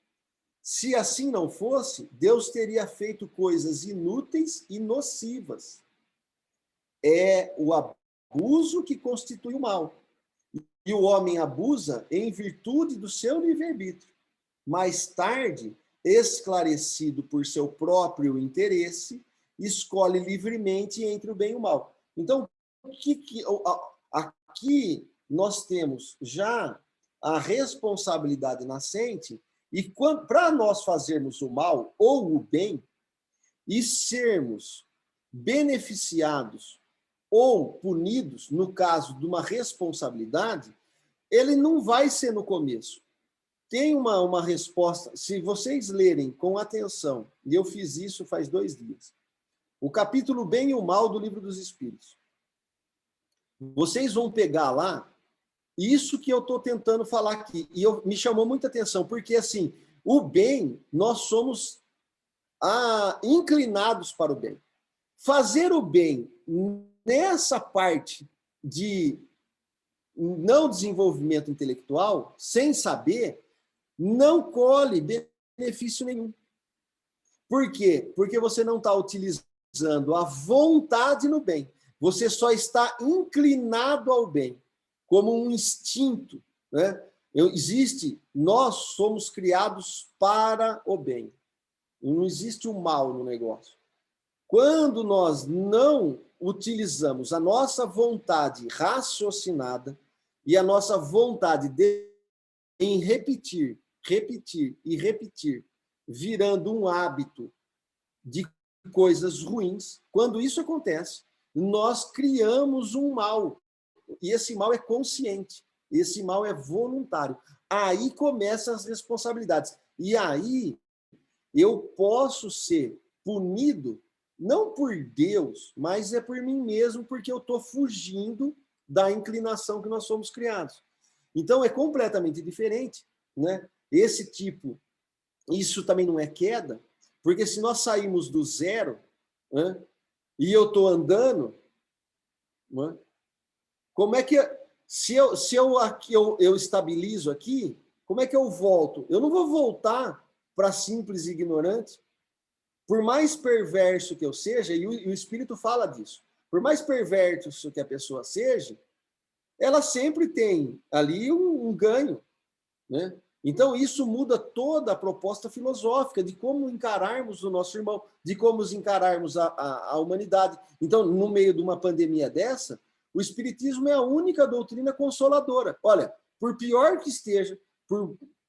Se assim não fosse, Deus teria feito coisas inúteis e nocivas. É o abuso que constitui o mal. E o homem abusa em virtude do seu livre-arbítrio. Mais tarde, esclarecido por seu próprio interesse, escolhe livremente entre o bem e o mal. Então, aqui nós temos já a responsabilidade nascente, e para nós fazermos o mal ou o bem e sermos beneficiados ou punidos, no caso de uma responsabilidade, ele não vai ser no começo. Tem uma resposta, se vocês lerem com atenção, e eu fiz isso faz 2 dias, o capítulo Bem e o Mal do Livro dos Espíritos. Vocês vão pegar lá isso que eu estou tentando falar aqui, e me chamou muita atenção, porque assim, o bem, nós somos inclinados para o bem. Fazer o bem nessa parte de não desenvolvimento intelectual, sem saber, não colhe benefício nenhum. Por quê? Porque você não está utilizando a vontade no bem. Você só está inclinado ao bem, como um instinto. Né? Nós somos criados para o bem. Não existe o mal no negócio. Quando nós não utilizamos a nossa vontade raciocinada e a nossa vontade em repetir e repetir, virando um hábito de coisas ruins, quando isso acontece, nós criamos um mal. E esse mal é consciente, esse mal é voluntário. Aí começam as responsabilidades. E aí eu posso ser punido não por Deus, mas é por mim mesmo, porque eu estou fugindo da inclinação que nós somos criados. Então, é completamente diferente. Né? Isso também não é queda, porque se nós saímos do zero, né, e eu estou andando, né, como é que, se eu estabilizo aqui, como é que eu volto? Eu não vou voltar para simples e ignorante. Por mais perverso que eu seja, e o Espírito fala disso, por mais perverso que a pessoa seja, ela sempre tem ali um ganho. Né? Então, isso muda toda a proposta filosófica de como encararmos o nosso irmão, de como encararmos a humanidade. Então, no meio de uma pandemia dessa, o Espiritismo é a única doutrina consoladora. Olha, por pior que esteja,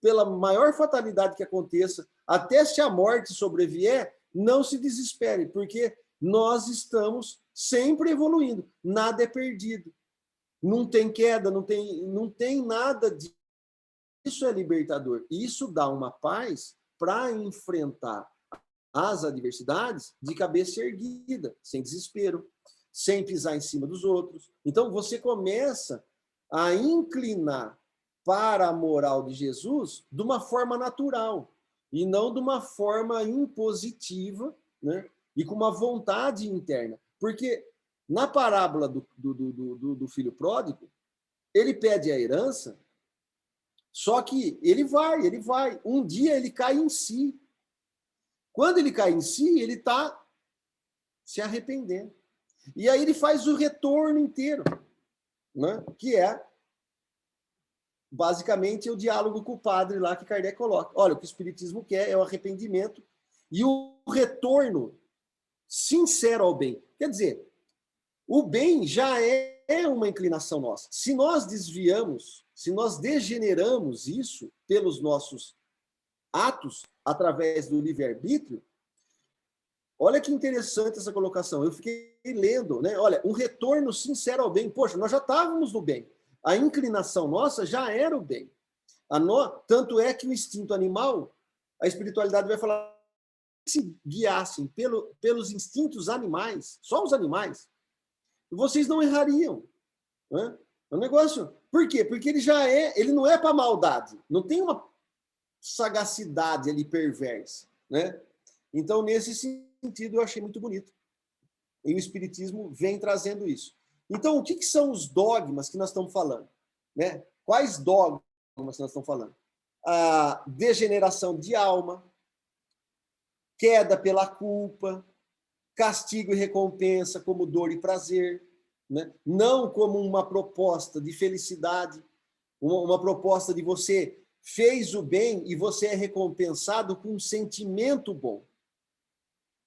pela maior fatalidade que aconteça, até se a morte sobrevier, não se desespere, porque nós estamos sempre evoluindo, nada é perdido. Não tem queda, não tem nada disso. Isso é libertador. Isso dá uma paz para enfrentar as adversidades de cabeça erguida, sem desespero, sem pisar em cima dos outros. Então, você começa a inclinar para a moral de Jesus de uma forma natural e não de uma forma impositiva, né? E com uma vontade interna. Porque na parábola do filho pródigo, ele pede a herança, só que ele vai. Um dia ele cai em si. Quando ele cai em si, ele está se arrependendo. E aí ele faz o retorno inteiro, né? Que é basicamente o diálogo com o padre lá que Kardec coloca. Olha, o que o Espiritismo quer é o arrependimento e o retorno sincero ao bem. Quer dizer, o bem já é uma inclinação nossa. Se nós desviamos, se nós degeneramos isso pelos nossos atos, através do livre-arbítrio, olha que interessante essa colocação. Eu fiquei lendo, né? Olha, um retorno sincero ao bem. Poxa, nós já estávamos no bem. A inclinação nossa já era o bem. Tanto é que o instinto animal, a espiritualidade vai falar, se guiassem pelos instintos animais, só os animais, vocês não errariam. Né? É um negócio... Por quê? Porque ele não é para maldade, não tem uma sagacidade ali perversa. Né? Então, nesse sentido, eu achei muito bonito. E o Espiritismo vem trazendo isso. Então, o que são os dogmas que nós estamos falando? Né? Quais dogmas nós estamos falando? A degeneração de alma, queda pela culpa, castigo e recompensa como dor e prazer, né? Não como uma proposta de felicidade, uma proposta de você fez o bem e você é recompensado com um sentimento bom.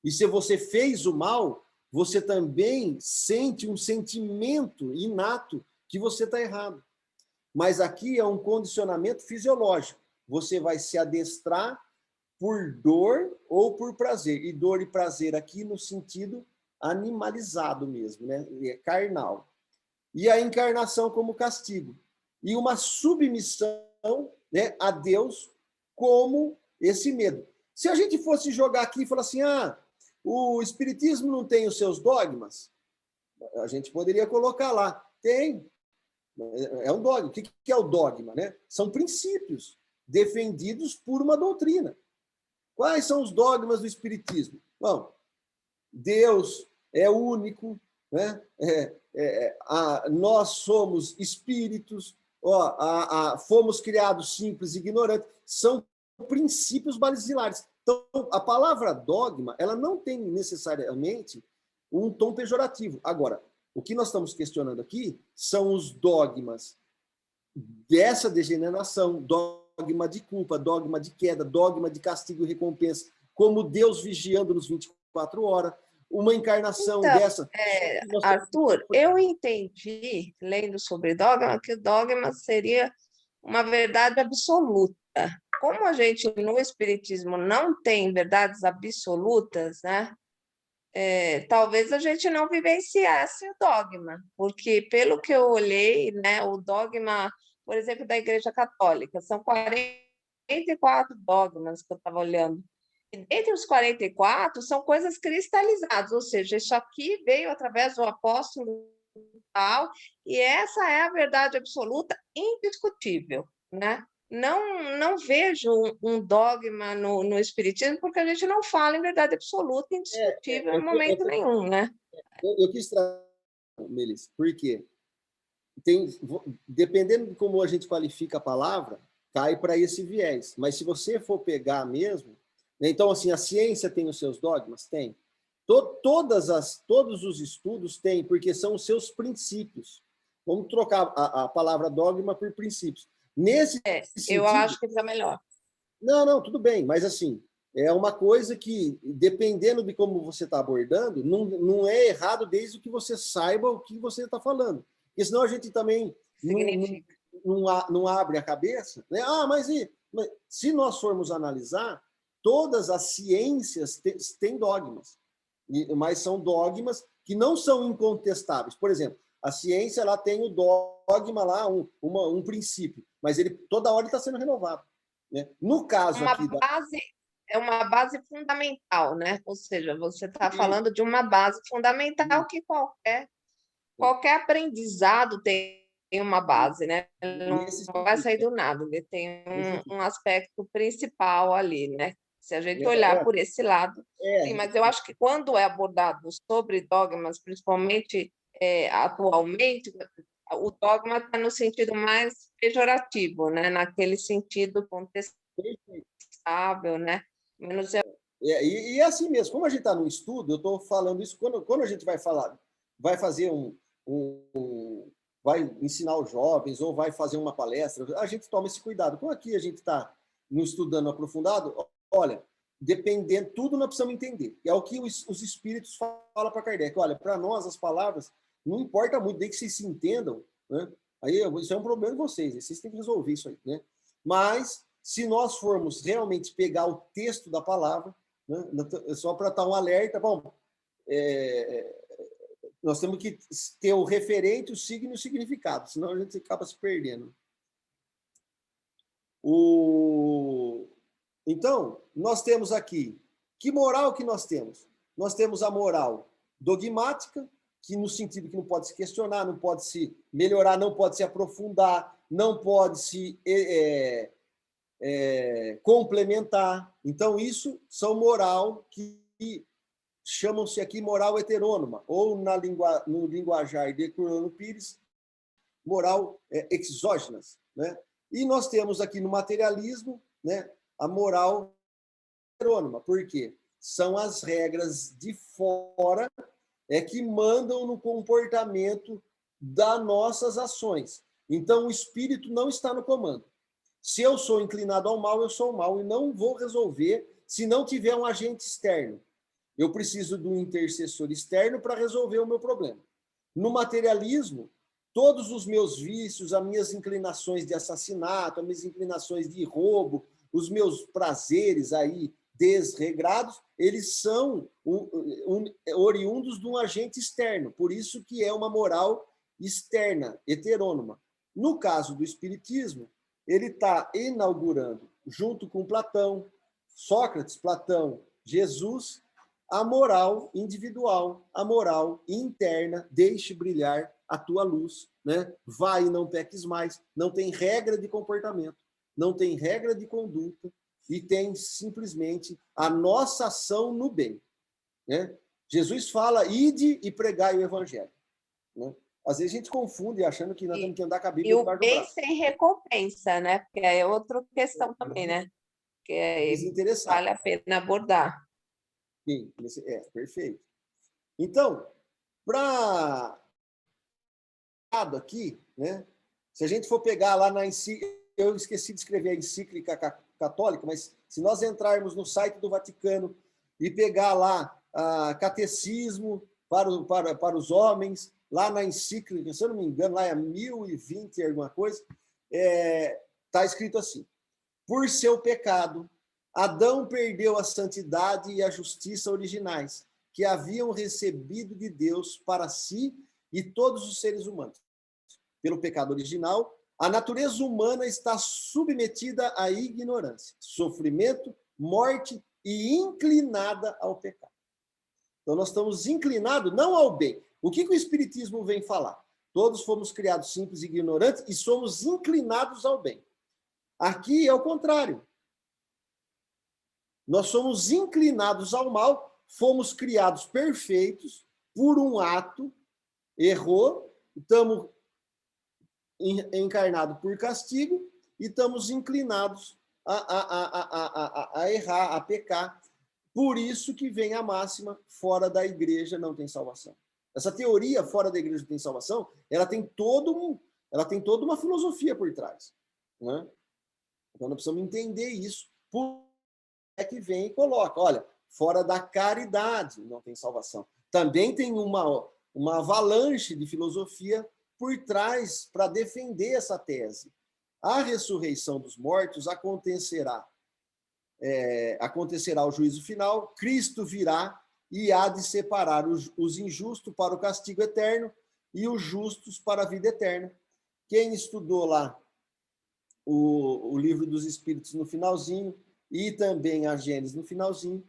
E se você fez o mal, você também sente um sentimento inato que você está errado. Mas aqui é um condicionamento fisiológico. Você vai se adestrar por dor ou por prazer. E dor e prazer aqui no sentido animalizado mesmo, né? É carnal. E a encarnação como castigo. E uma submissão, né, a Deus como esse medo. Se a gente fosse jogar aqui e falar assim, o Espiritismo não tem os seus dogmas, a gente poderia colocar lá. Tem. É um dogma. O que é o dogma? Né? São princípios defendidos por uma doutrina. Quais são os dogmas do Espiritismo? Bom, Deus é único, né? Nós somos espíritos, fomos criados simples e ignorantes. São princípios basilares. Então, a palavra dogma, ela não tem necessariamente um tom pejorativo. Agora, o que nós estamos questionando aqui são os dogmas dessa degeneração, dogma de culpa, dogma de queda, dogma de castigo e recompensa, como Deus vigiando nos 24 horas, uma encarnação Então, dessa... Arthur, eu entendi, lendo sobre dogma, que o dogma seria uma verdade absoluta. Como a gente no Espiritismo não tem verdades absolutas, né? Talvez a gente não vivenciasse o dogma, porque pelo que eu olhei, né, o dogma, por exemplo, da Igreja Católica, são 44 dogmas que eu estava olhando. E entre os 44 são coisas cristalizadas, ou seja, isso aqui veio através do apóstolo tal, e essa é a verdade absoluta indiscutível, né? Não vejo um dogma no Espiritismo, porque a gente não fala em verdade absoluta, indiscutível em momento nenhum, né? Eu quis trazer, Melissa, porque dependendo de como a gente qualifica a palavra, cai para esse viés. Mas se você for pegar mesmo, né, então, assim, a ciência tem os seus dogmas? Tem. Todos os estudos têm, porque são os seus princípios. Vamos trocar a palavra dogma por princípios. Nesse sentido, eu acho que fica melhor. Não, tudo bem, mas assim, é uma coisa que, dependendo de como você está abordando, não é errado desde que você saiba o que você está falando. Porque senão a gente também não abre a cabeça. Né? Mas se nós formos analisar, todas as ciências têm dogmas, mas são dogmas que não são incontestáveis. Por exemplo, a ciência ela tem o dogma lá, um princípio, mas ele toda hora está sendo renovado. Né? No caso é uma base fundamental, né? Ou seja, você está falando de uma base fundamental que qualquer aprendizado tem uma base, né? Não vai sair do nada, ele tem um aspecto principal ali, né? Se a gente olhar por esse lado. Sim, mas eu acho que quando é abordado sobre dogmas, principalmente atualmente, o dogma está no sentido mais pejorativo, né? Naquele sentido contestável, né? Menos e é assim mesmo, como a gente está no estudo, eu estou falando isso, quando a gente vai fazer vai ensinar os jovens ou vai fazer uma palestra, a gente toma esse cuidado. Como aqui a gente está no estudando aprofundado, olha, dependendo, tudo nós precisamos entender. É o que os espíritos falam para Kardec. Olha, para nós as palavras não importa muito, desde que vocês se entendam, né? Aí isso é um problema de vocês, vocês têm que resolver isso aí, né? Mas se nós formos realmente pegar o texto da palavra, né, só para estar um alerta, bom, nós temos que ter o referente, o signo e o significado, senão a gente acaba se perdendo. Então, nós temos aqui, que moral que nós temos? Nós temos a moral dogmática, que no sentido que não pode se questionar, não pode se melhorar, não pode se aprofundar, não pode se complementar. Então, isso são moral que chamam-se aqui moral heterônoma, ou no linguajar de Herculano Pires, moral exógenas, né? E nós temos aqui no materialismo, né, a moral heterônoma. Por quê? São as regras de fora que mandam no comportamento das nossas ações. Então, o espírito não está no comando. Se eu sou inclinado ao mal, eu sou mal e não vou resolver se não tiver um agente externo. Eu preciso de um intercessor externo para resolver o meu problema. No materialismo, todos os meus vícios, as minhas inclinações de assassinato, as minhas inclinações de roubo, os meus prazeres aí desregrados, eles são oriundos de um agente externo. Por isso que é uma moral externa, heterônoma. No caso do espiritismo, ele está inaugurando, junto com Platão, Sócrates, Platão, Jesus, a moral individual, a moral interna, deixe brilhar a tua luz, né? Vai e não peques mais, não tem regra de comportamento, não tem regra de conduta e tem simplesmente a nossa ação no bem, né? Jesus fala, ide e pregai o evangelho, né? Às vezes a gente confunde achando que nós temos que andar com a Bíblia debaixo do braço. E o bem sem recompensa, né? Porque é outra questão também, né? Que vale a pena abordar. Sim, perfeito. Então, para aqui, né? Se a gente for pegar lá na eu esqueci de escrever a encíclica católica, mas se nós entrarmos no site do Vaticano e pegar lá catecismo para os homens, lá na encíclica, se eu não me engano, lá é 1020 alguma coisa, está escrito assim: por seu pecado, Adão perdeu a santidade e a justiça originais, que haviam recebido de Deus para si e todos os seres humanos. Pelo pecado original, a natureza humana está submetida à ignorância, sofrimento, morte e inclinada ao pecado. Então, nós estamos inclinados não ao bem. O que o Espiritismo vem falar? Todos fomos criados simples e ignorantes e somos inclinados ao bem. Aqui é o contrário. Nós somos inclinados ao mal, fomos criados perfeitos por um ato, errou, estamos encarnados por castigo e estamos inclinados a errar, a pecar. Por isso que vem a máxima, fora da igreja não tem salvação. Essa teoria, fora da igreja não tem salvação, ela tem toda uma filosofia por trás, né? Então, nós precisamos entender isso. Por que vem e coloca, olha, fora da caridade não tem salvação. Também tem uma avalanche de filosofia por trás para defender essa tese. A ressurreição dos mortos acontecerá o juízo final, Cristo virá e há de separar os injustos para o castigo eterno e os justos para a vida eterna. Quem estudou lá o livro dos Espíritos no finalzinho e também a Gênesis no finalzinho,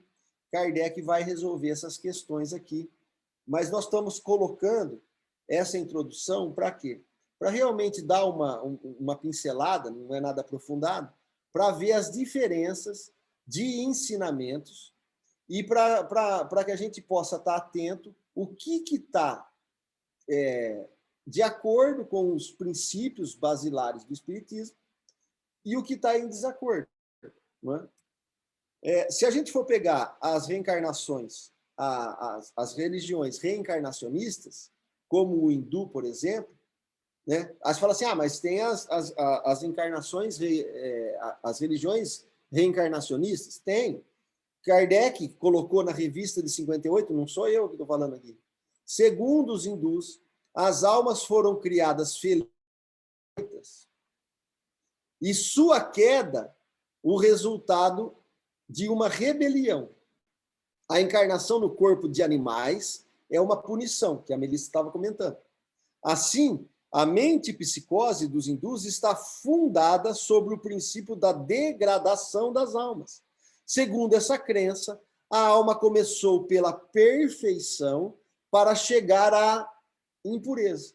Kardec vai resolver essas questões aqui. Mas nós estamos colocando essa introdução para quê? Para realmente dar uma pincelada, não é nada aprofundado, para ver as diferenças de ensinamentos e para que a gente possa estar atento o que está de acordo com os princípios basilares do Espiritismo e o que está em desacordo. Não é? Se a gente for pegar as reencarnações, as religiões reencarnacionistas, como o hindu, por exemplo, né? Aí você fala assim, mas tem as encarnações, as religiões reencarnacionistas? Tem. Kardec colocou na revista de 58, não sou eu que estou falando aqui. Segundo os hindus, as almas foram criadas felizes e sua queda, o resultado de uma rebelião. A encarnação no corpo de animais é uma punição, que a Melissa estava comentando. Assim, a mente psicose dos hindus está fundada sobre o princípio da degradação das almas. Segundo essa crença, a alma começou pela perfeição para chegar à impureza.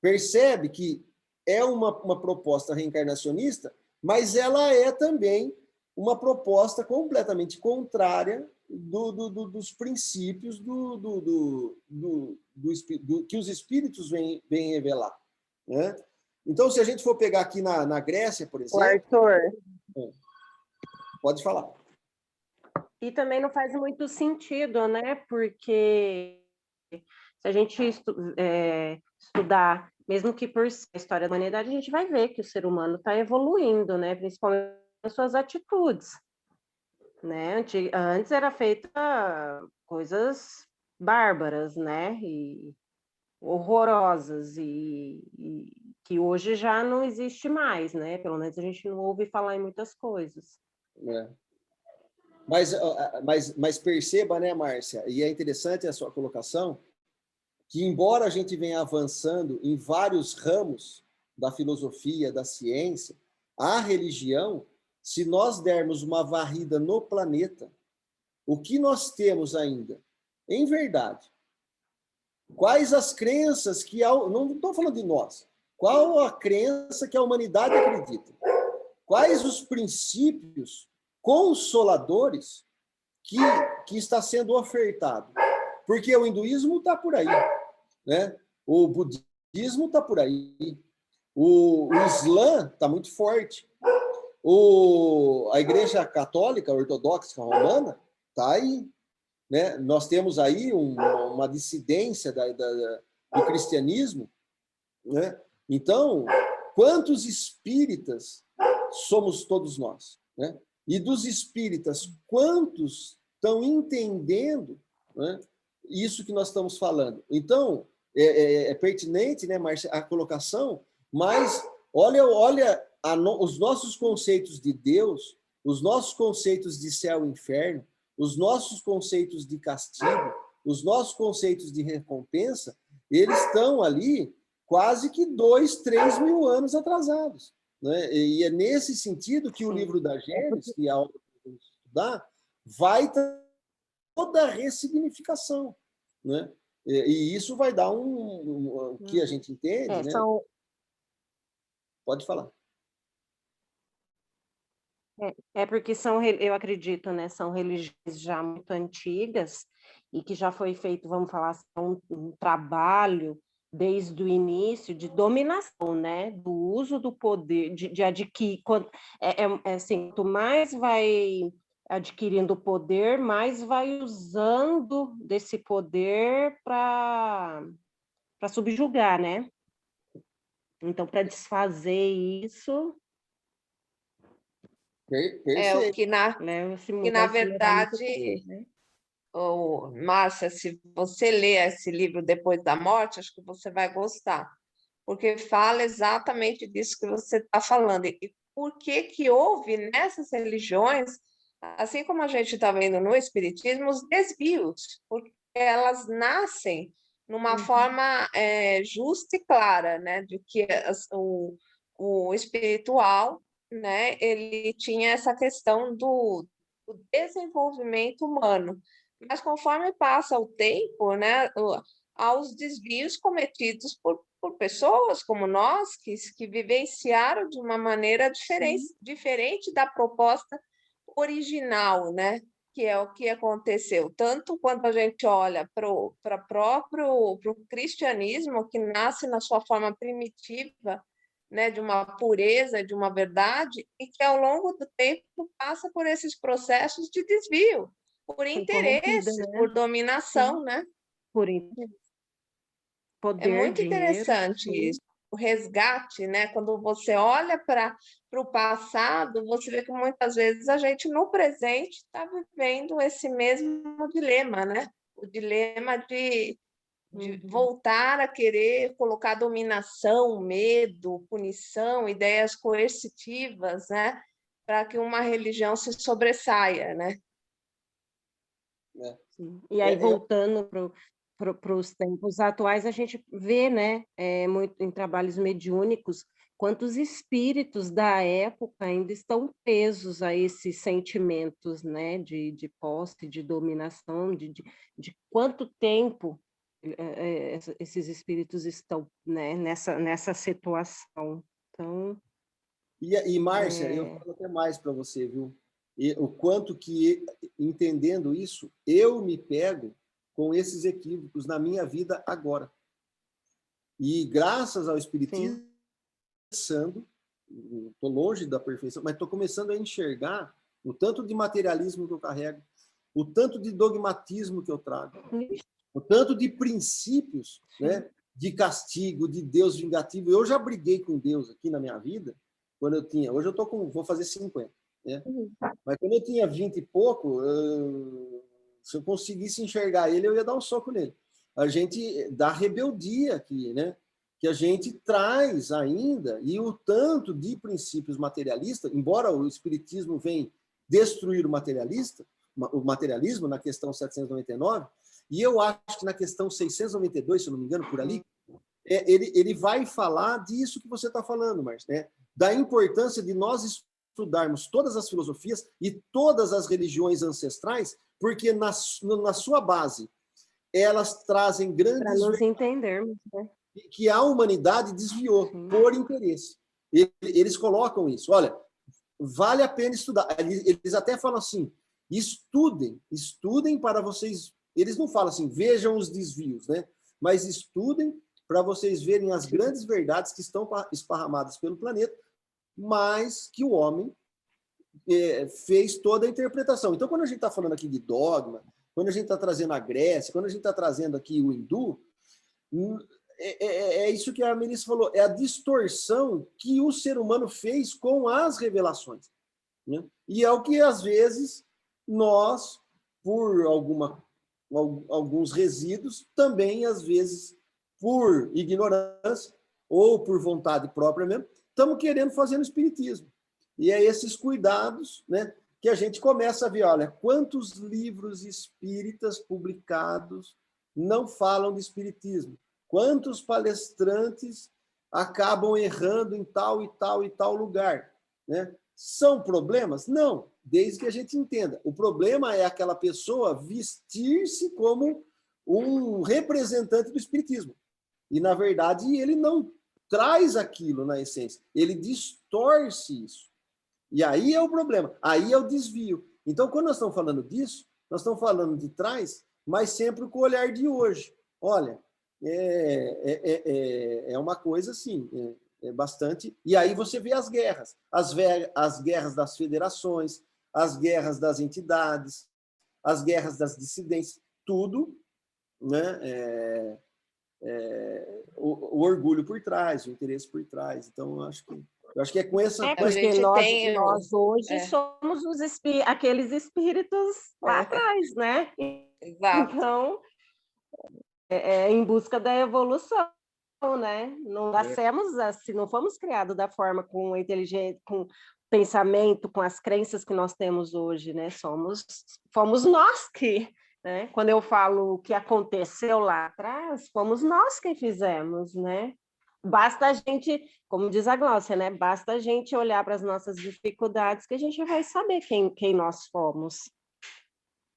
Percebe que é uma proposta reencarnacionista, mas ela é também uma proposta completamente contrária dos princípios que os espíritos vêm revelar. Né? Então, se a gente for pegar aqui na Grécia, por O exemplo... Arthur, Pode falar. e também não faz muito sentido, né? Porque se a gente estudar, mesmo que por a história da humanidade, a gente vai ver que o ser humano está evoluindo, né? Principalmente nas suas atitudes, né? Antes era feita coisas bárbaras, né? E horrorosas e que hoje já não existe mais, né? Pelo menos a gente não ouve falar em muitas coisas. É. Mas perceba, né, Márcia, e é interessante a sua colocação, que embora a gente venha avançando em vários ramos da filosofia, da ciência, a religião, se nós dermos uma varrida no planeta, o que nós temos ainda, em verdade? Quais as crenças que... Não estou falando de nós. Qual a crença que a humanidade acredita? Quais os princípios consoladores que está sendo ofertado? Porque o hinduísmo está por aí, né? O budismo está por aí, o Islã está muito forte, a Igreja Católica Ortodoxa Romana está aí, né? Nós temos aí uma dissidência do cristianismo, né? Então, quantos espíritas somos todos nós, né? E dos espíritas, quantos estão entendendo, né, isso que nós estamos falando? Então, é pertinente, né, Márcia, a colocação, mas olha os nossos conceitos de Deus, os nossos conceitos de céu e inferno, os nossos conceitos de castigo, os nossos conceitos de recompensa, eles estão ali quase que 2, 3 mil anos atrasados. Né? E é nesse sentido que o livro da Gênesis, que é a obra que vamos estudar, vai ter toda a ressignificação. Né? E isso vai dar o que a gente entende. Né? Pode falar. Porque eu acredito, né, são religiões já muito antigas e que já foi feito, vamos falar assim, um trabalho desde o início de dominação, né, do uso do poder, de adquirir, assim, quanto mais vai adquirindo poder, mais vai usando desse poder para subjugar, né? Então, para desfazer isso... É o que na verdade, né? Márcia, se você ler esse livro Depois da Morte, acho que você vai gostar, porque fala exatamente disso que você está falando. E por que houve nessas religiões, assim como a gente está vendo no Espiritismo, os desvios, porque elas nascem numa forma justa e clara, né, de que o espiritual, né, ele tinha essa questão do desenvolvimento humano. Mas conforme passa o tempo, né, aos desvios cometidos por pessoas como nós, que vivenciaram de uma maneira diferente da proposta original, né? Que é o que aconteceu. Tanto quando a gente olha para o próprio cristianismo, que nasce na sua forma primitiva, né, de uma pureza, de uma verdade, e que ao longo do tempo passa por esses processos de desvio, por interesse, né? por dominação, né? Por poder, é muito dinheiro, interessante isso, o resgate, né? Quando você olha para o passado, você vê que muitas vezes a gente no presente está vivendo esse mesmo dilema, né? O dilema de voltar a querer colocar dominação, medo, punição, ideias coercitivas, né? Para que uma religião se sobressaia, né? E aí, voltando para os tempos atuais, a gente vê, né, muito em trabalhos mediúnicos, quantos espíritos da época ainda estão presos a esses sentimentos, né, de posse, de dominação, de quanto tempo esses espíritos estão, né, nessa situação. Então, E Márcia, eu falo até mais para você, viu? E o quanto que, entendendo isso, eu me pego com esses equívocos na minha vida agora. E graças ao Espiritismo, estou longe da perfeição, mas estou começando a enxergar o tanto de materialismo que eu carrego, o tanto de dogmatismo que eu trago, o tanto de princípios, né, de castigo, de Deus vingativo. Eu já briguei com Deus aqui na minha vida, quando eu tinha... Hoje eu vou fazer 50, né? Mas quando eu tinha 20 e pouco, se eu conseguisse enxergar ele, eu ia dar um soco nele. A gente dá rebeldia aqui, né? Que a gente traz ainda, e o tanto de princípios materialistas, embora o Espiritismo venha destruir o materialismo na questão 799, e eu acho que na questão 692, se eu não me engano, por ali, ele vai falar disso que você está falando, Márcio, né? Da importância de nós estudarmos todas as filosofias e todas as religiões ancestrais, porque na sua base elas trazem grandes... Para nos entendermos, né? Que a humanidade desviou por interesse. Eles colocam isso. Olha, vale a pena estudar. Eles até falam assim, estudem para vocês... Eles não falam assim, vejam os desvios, né? Mas estudem para vocês verem as grandes verdades que estão esparramadas pelo planeta, mas que o homem fez toda a interpretação. Então, quando a gente está falando aqui de dogma, quando a gente está trazendo a Grécia, quando a gente está trazendo aqui o hindu, é isso que a Melissa falou, é a distorção que o ser humano fez com as revelações, né? E é o que, às vezes, nós, por alguns resíduos, também, às vezes, por ignorância ou por vontade própria mesmo, estamos querendo fazer no espiritismo. E é esses cuidados, né, que a gente começa a ver, olha, quantos livros espíritas publicados não falam de espiritismo? Quantos palestrantes acabam errando em tal e tal e tal lugar, né? São problemas? Não, desde que a gente entenda. O problema é aquela pessoa vestir-se como um representante do espiritismo. E, na verdade, ele não traz aquilo na essência, ele distorce isso. E aí é o problema, aí é o desvio. Então, quando nós estamos falando disso, nós estamos falando de trás, mas sempre com o olhar de hoje. Olha, é uma coisa assim, bastante... E aí você vê as guerras, as guerras das federações, as guerras das entidades, as guerras das dissidências, tudo, né? O orgulho por trás, o interesse por trás. Então, eu acho que é com essa... Porque nós hoje somos aqueles espíritos lá atrás, né? Exato. Então, em busca da evolução, né? Não nascemos, se não fomos criados da forma com inteligência, com pensamento, com as crenças que nós temos hoje, né? Fomos nós que, né? Quando eu falo o que aconteceu lá atrás, fomos nós quem fizemos, né? Basta a gente, como diz a Gláucia, né? Basta a gente olhar para as nossas dificuldades que a gente vai saber quem nós fomos.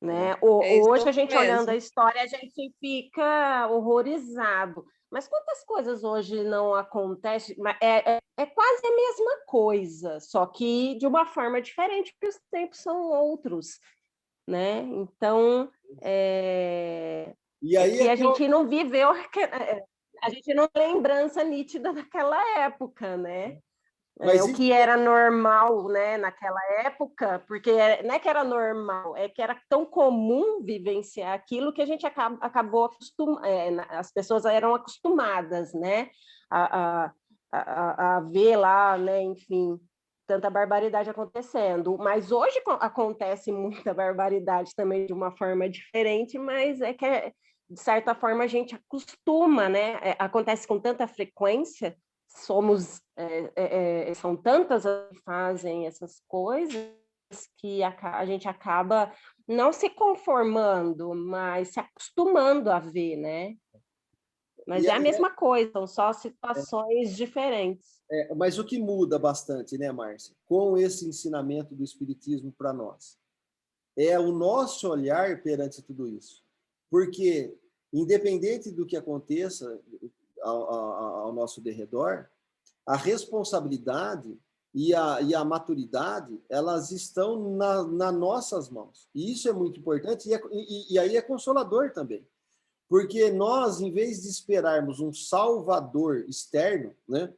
Né? Hoje, a gente olhando a história, a gente fica horrorizado. Mas quantas coisas hoje não acontecem? É quase a mesma coisa, só que de uma forma diferente, porque os tempos são outros. Né? Então, E aí que a gente não viveu, a gente não tem lembrança nítida daquela época, né? O que era normal, né, naquela época, porque não é que era normal, é que era tão comum vivenciar aquilo que a gente acabou acostumando, as pessoas eram acostumadas, né, a ver lá, né, enfim, tanta barbaridade acontecendo. Mas hoje acontece muita barbaridade também de uma forma diferente, mas é que, de certa forma, a gente acostuma, né, acontece com tanta frequência, são tantas que fazem essas coisas que a gente acaba não se conformando, mas se acostumando a ver, né? Mas é a mesma coisa, são só situações diferentes. Mas o que muda bastante, né, Márcia, com esse ensinamento do Espiritismo para nós, é o nosso olhar perante tudo isso. Porque independente do que aconteça ao nosso derredor, a responsabilidade e a maturidade, elas estão nas nossas mãos. E isso é muito importante, e aí é consolador também. Porque nós, em vez de esperarmos um salvador externo, né,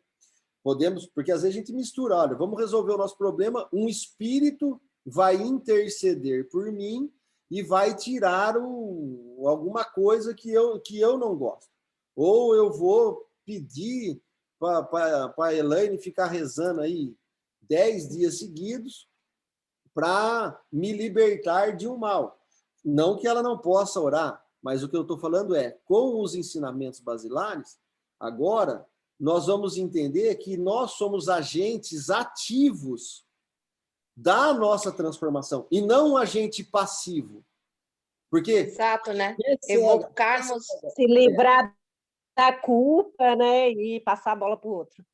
podemos, porque às vezes a gente mistura, olha, vamos resolver o nosso problema, um espírito vai interceder por mim e vai tirar alguma coisa que eu não gosto. Ou eu vou pedir para a Elaine ficar rezando aí 10 dias seguidos para me libertar de um mal. Não que ela não possa orar, mas o que eu estou falando é, com os ensinamentos basilares, agora nós vamos entender que nós somos agentes ativos da nossa transformação e não um agente passivo. Porque exato, né? Evocarmos, se livrar da culpa, né, e passar a bola para o outro.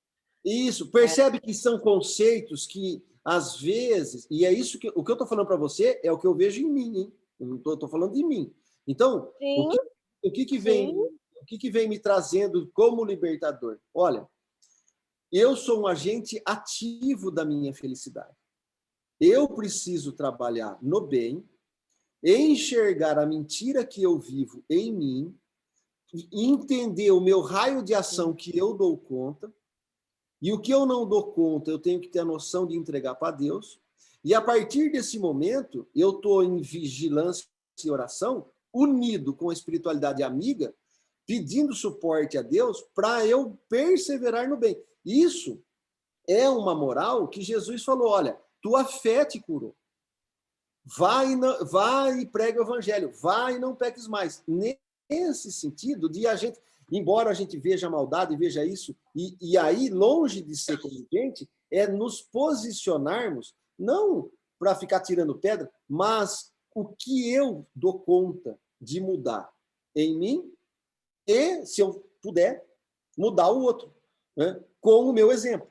Isso, percebe que são conceitos que, às vezes, e é isso que o que eu estou falando para você é o que eu vejo em mim, hein? Eu não estou falando de mim. Então, o que vem me trazendo como libertador? Olha, eu sou um agente ativo da minha felicidade. Eu preciso trabalhar no bem, enxergar a mentira que eu vivo em mim, entender o meu raio de ação que eu dou conta, e o que eu não dou conta, eu tenho que ter a noção de entregar para Deus. E a partir desse momento, eu estou em vigilância e oração, unido com a espiritualidade amiga, pedindo suporte a Deus para eu perseverar no bem. Isso é uma moral que Jesus falou, olha, tua fé te curou. Vai e prega o evangelho, vai e não peques mais. Nesse sentido de a gente, embora a gente veja a maldade, veja isso, e aí, longe de ser conivente, é nos posicionarmos, não para ficar tirando pedra, mas o que eu dou conta de mudar em mim e, se eu puder, mudar o outro, né? Com o meu exemplo.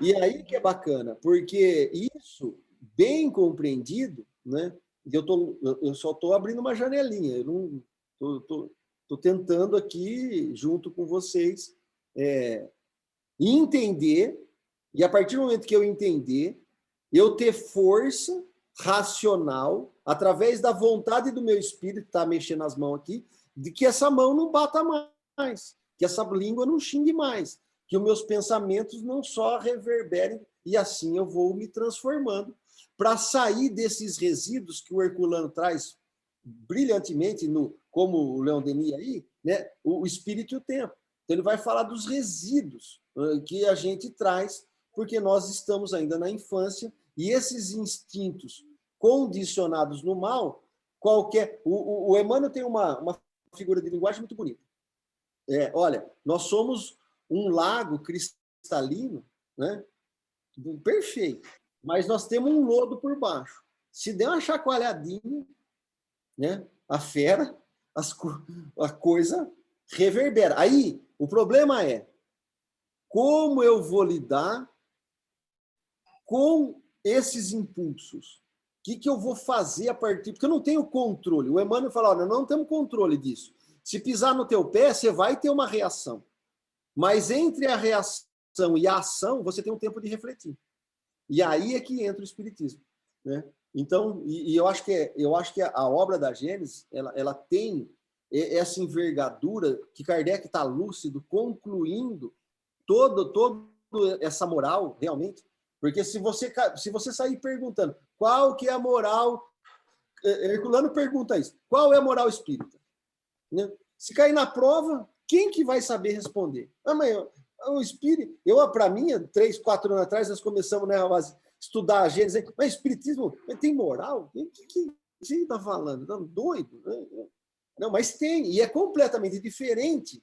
E aí que é bacana, porque isso, bem compreendido, né? Eu só estou abrindo uma janelinha, eu não estou tentando aqui, junto com vocês, entender, e a partir do momento que eu entender, eu ter força racional, através da vontade do meu espírito, que está mexendo as mãos aqui, de que essa mão não bata mais, que essa língua não xingue mais, que os meus pensamentos não só reverberem, e assim eu vou me transformando, para sair desses resíduos que o Herculano traz brilhantemente, como o Leon Denis aí, né, o espírito e o tempo. Então, ele vai falar dos resíduos que a gente traz, porque nós estamos ainda na infância, e esses instintos condicionados no mal, o Emmanuel tem uma figura de linguagem muito bonita. Olha, nós somos um lago cristalino, né? Perfeito, mas nós temos um lodo por baixo. Se der uma chacoalhadinha, né? A fera, a coisa reverbera. Aí, o problema é como eu vou lidar com esses impulsos. O que eu vou fazer a partir... Porque eu não tenho controle. O Emmanuel fala, olha, não temos controle disso. Se pisar no teu pé, você vai ter uma reação. Mas entre a reação e a ação, você tem um tempo de refletir. E aí é que entra o espiritismo, né? Então, eu acho que a obra da Gênesis, ela tem essa envergadura que Kardec está lúcido, concluindo toda essa moral, realmente. Porque se você sair perguntando qual que é a moral, Herculano pergunta isso, qual é a moral espírita? Né? Se cair na prova, quem que vai saber responder? O espírito, para mim, 3, 4 anos atrás, nós começamos, né, a estudar a Gênesis, mas espiritismo tem moral? O que você está falando? Tá doido? Não, mas tem, e é completamente diferente.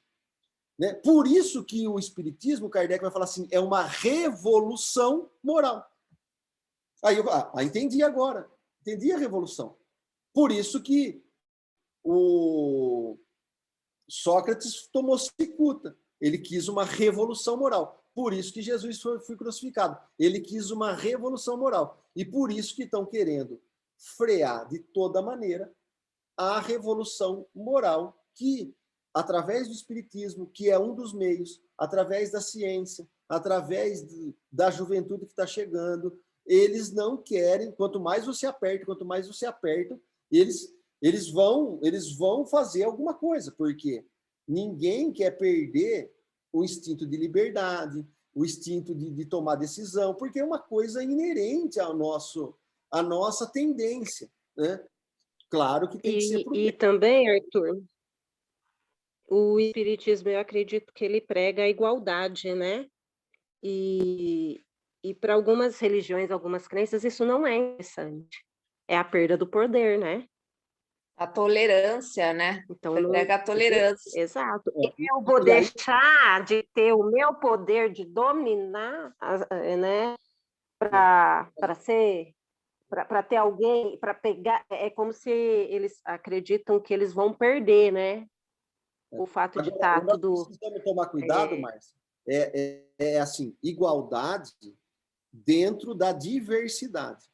Né? Por isso que o espiritismo, Kardec vai falar assim, é uma revolução moral. Aí eu entendi agora, entendi a revolução. Por isso que o Sócrates tomou cicuta. Ele quis uma revolução moral. Por isso que Jesus foi crucificado. Ele quis uma revolução moral. E por isso que estão querendo frear de toda maneira a revolução moral que, através do espiritismo, que é um dos meios, através da ciência, através da juventude que está chegando, eles não querem, quanto mais você aperta, eles vão fazer alguma coisa, porque ninguém quer perder o instinto de liberdade, o instinto de tomar decisão, porque é uma coisa inerente à nossa tendência, né? Claro que tem que ser pro bem. E também, Arthur, o espiritismo, eu acredito que ele prega a igualdade, né? E para algumas religiões, algumas crenças, isso não é interessante. É a perda do poder, né? A tolerância, né? Então, Você prega a tolerância. Exato. Eu vou deixar de ter o meu poder de dominar, né? Para ter alguém, para pegar. É como se eles acreditam que eles vão perder, né? O fato de estar tudo. Nós precisamos tomar cuidado, Márcia. É assim, igualdade dentro da diversidade.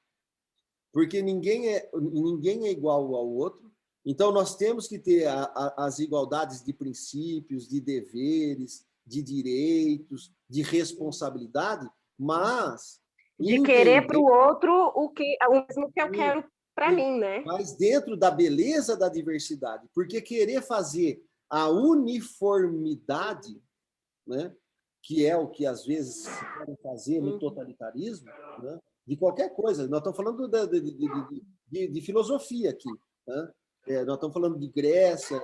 Porque ninguém é igual ao outro. Então, nós temos que ter as igualdades de princípios, de deveres, de direitos, de responsabilidade, mas... De querer para o outro o mesmo que eu quero para mim, né? Mas dentro da beleza da diversidade. Porque querer fazer a uniformidade, né, que é o que às vezes se quer fazer no totalitarismo, né, de qualquer coisa. Nós estamos falando de filosofia aqui. Né? Nós estamos falando de Grécia.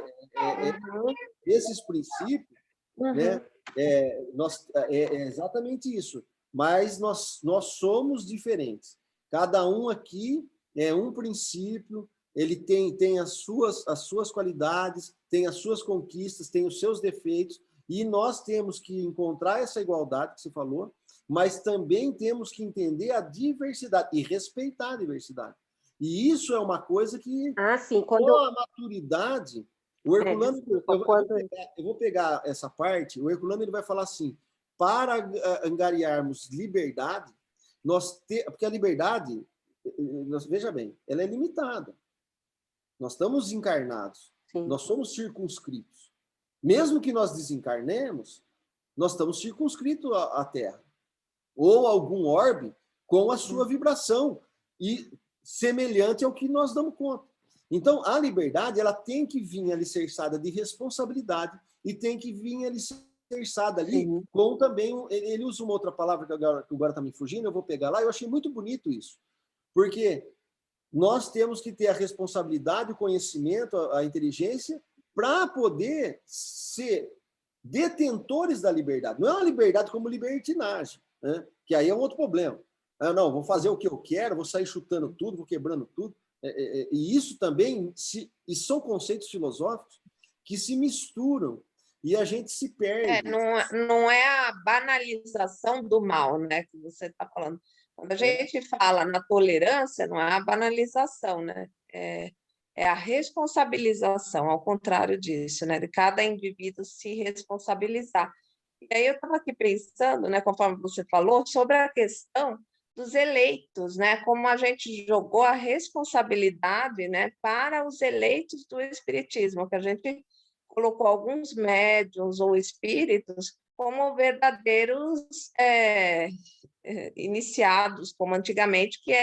Esses princípios, né, é exatamente isso. Mas nós somos diferentes. Cada um aqui é um princípio, ele tem as suas qualidades, tem as suas conquistas, tem os seus defeitos, e nós temos que encontrar essa igualdade que você falou, mas também temos que entender a diversidade e respeitar a diversidade. E isso é uma coisa que, com a maturidade, o Herculano... Eu vou pegar essa parte, o Herculano ele vai falar assim, para angariarmos liberdade, porque a liberdade, veja bem, ela é limitada. Nós estamos encarnados, nós somos circunscritos. Mesmo que nós desencarnemos, nós estamos circunscritos à Terra. Ou algum orbe com a sua vibração, e semelhante ao que nós damos conta. Então, a liberdade ela tem que vir alicerçada de responsabilidade e tem que vir alicerçada ali com também... Ele usa uma outra palavra que agora está me fugindo, eu vou pegar lá. Eu achei muito bonito isso. Porque nós temos que ter a responsabilidade, o conhecimento, a inteligência para poder ser detentores da liberdade. Não é uma liberdade como libertinagem, né? Que aí é um outro problema. Não, vou fazer o que eu quero, vou sair chutando tudo, vou quebrando tudo. E isso também e são conceitos filosóficos que se misturam e a gente se perde. Não é a banalização do mal, né, que você está falando. Quando a gente fala na tolerância, não é a banalização, né? É a responsabilização, ao contrário disso, né? De cada indivíduo se responsabilizar. E aí eu estava aqui pensando, né, conforme você falou, sobre a questão dos eleitos, né? Como a gente jogou a responsabilidade, né, para os eleitos do espiritismo, que a gente colocou alguns médiuns ou espíritos como verdadeiros iniciados, como antigamente, que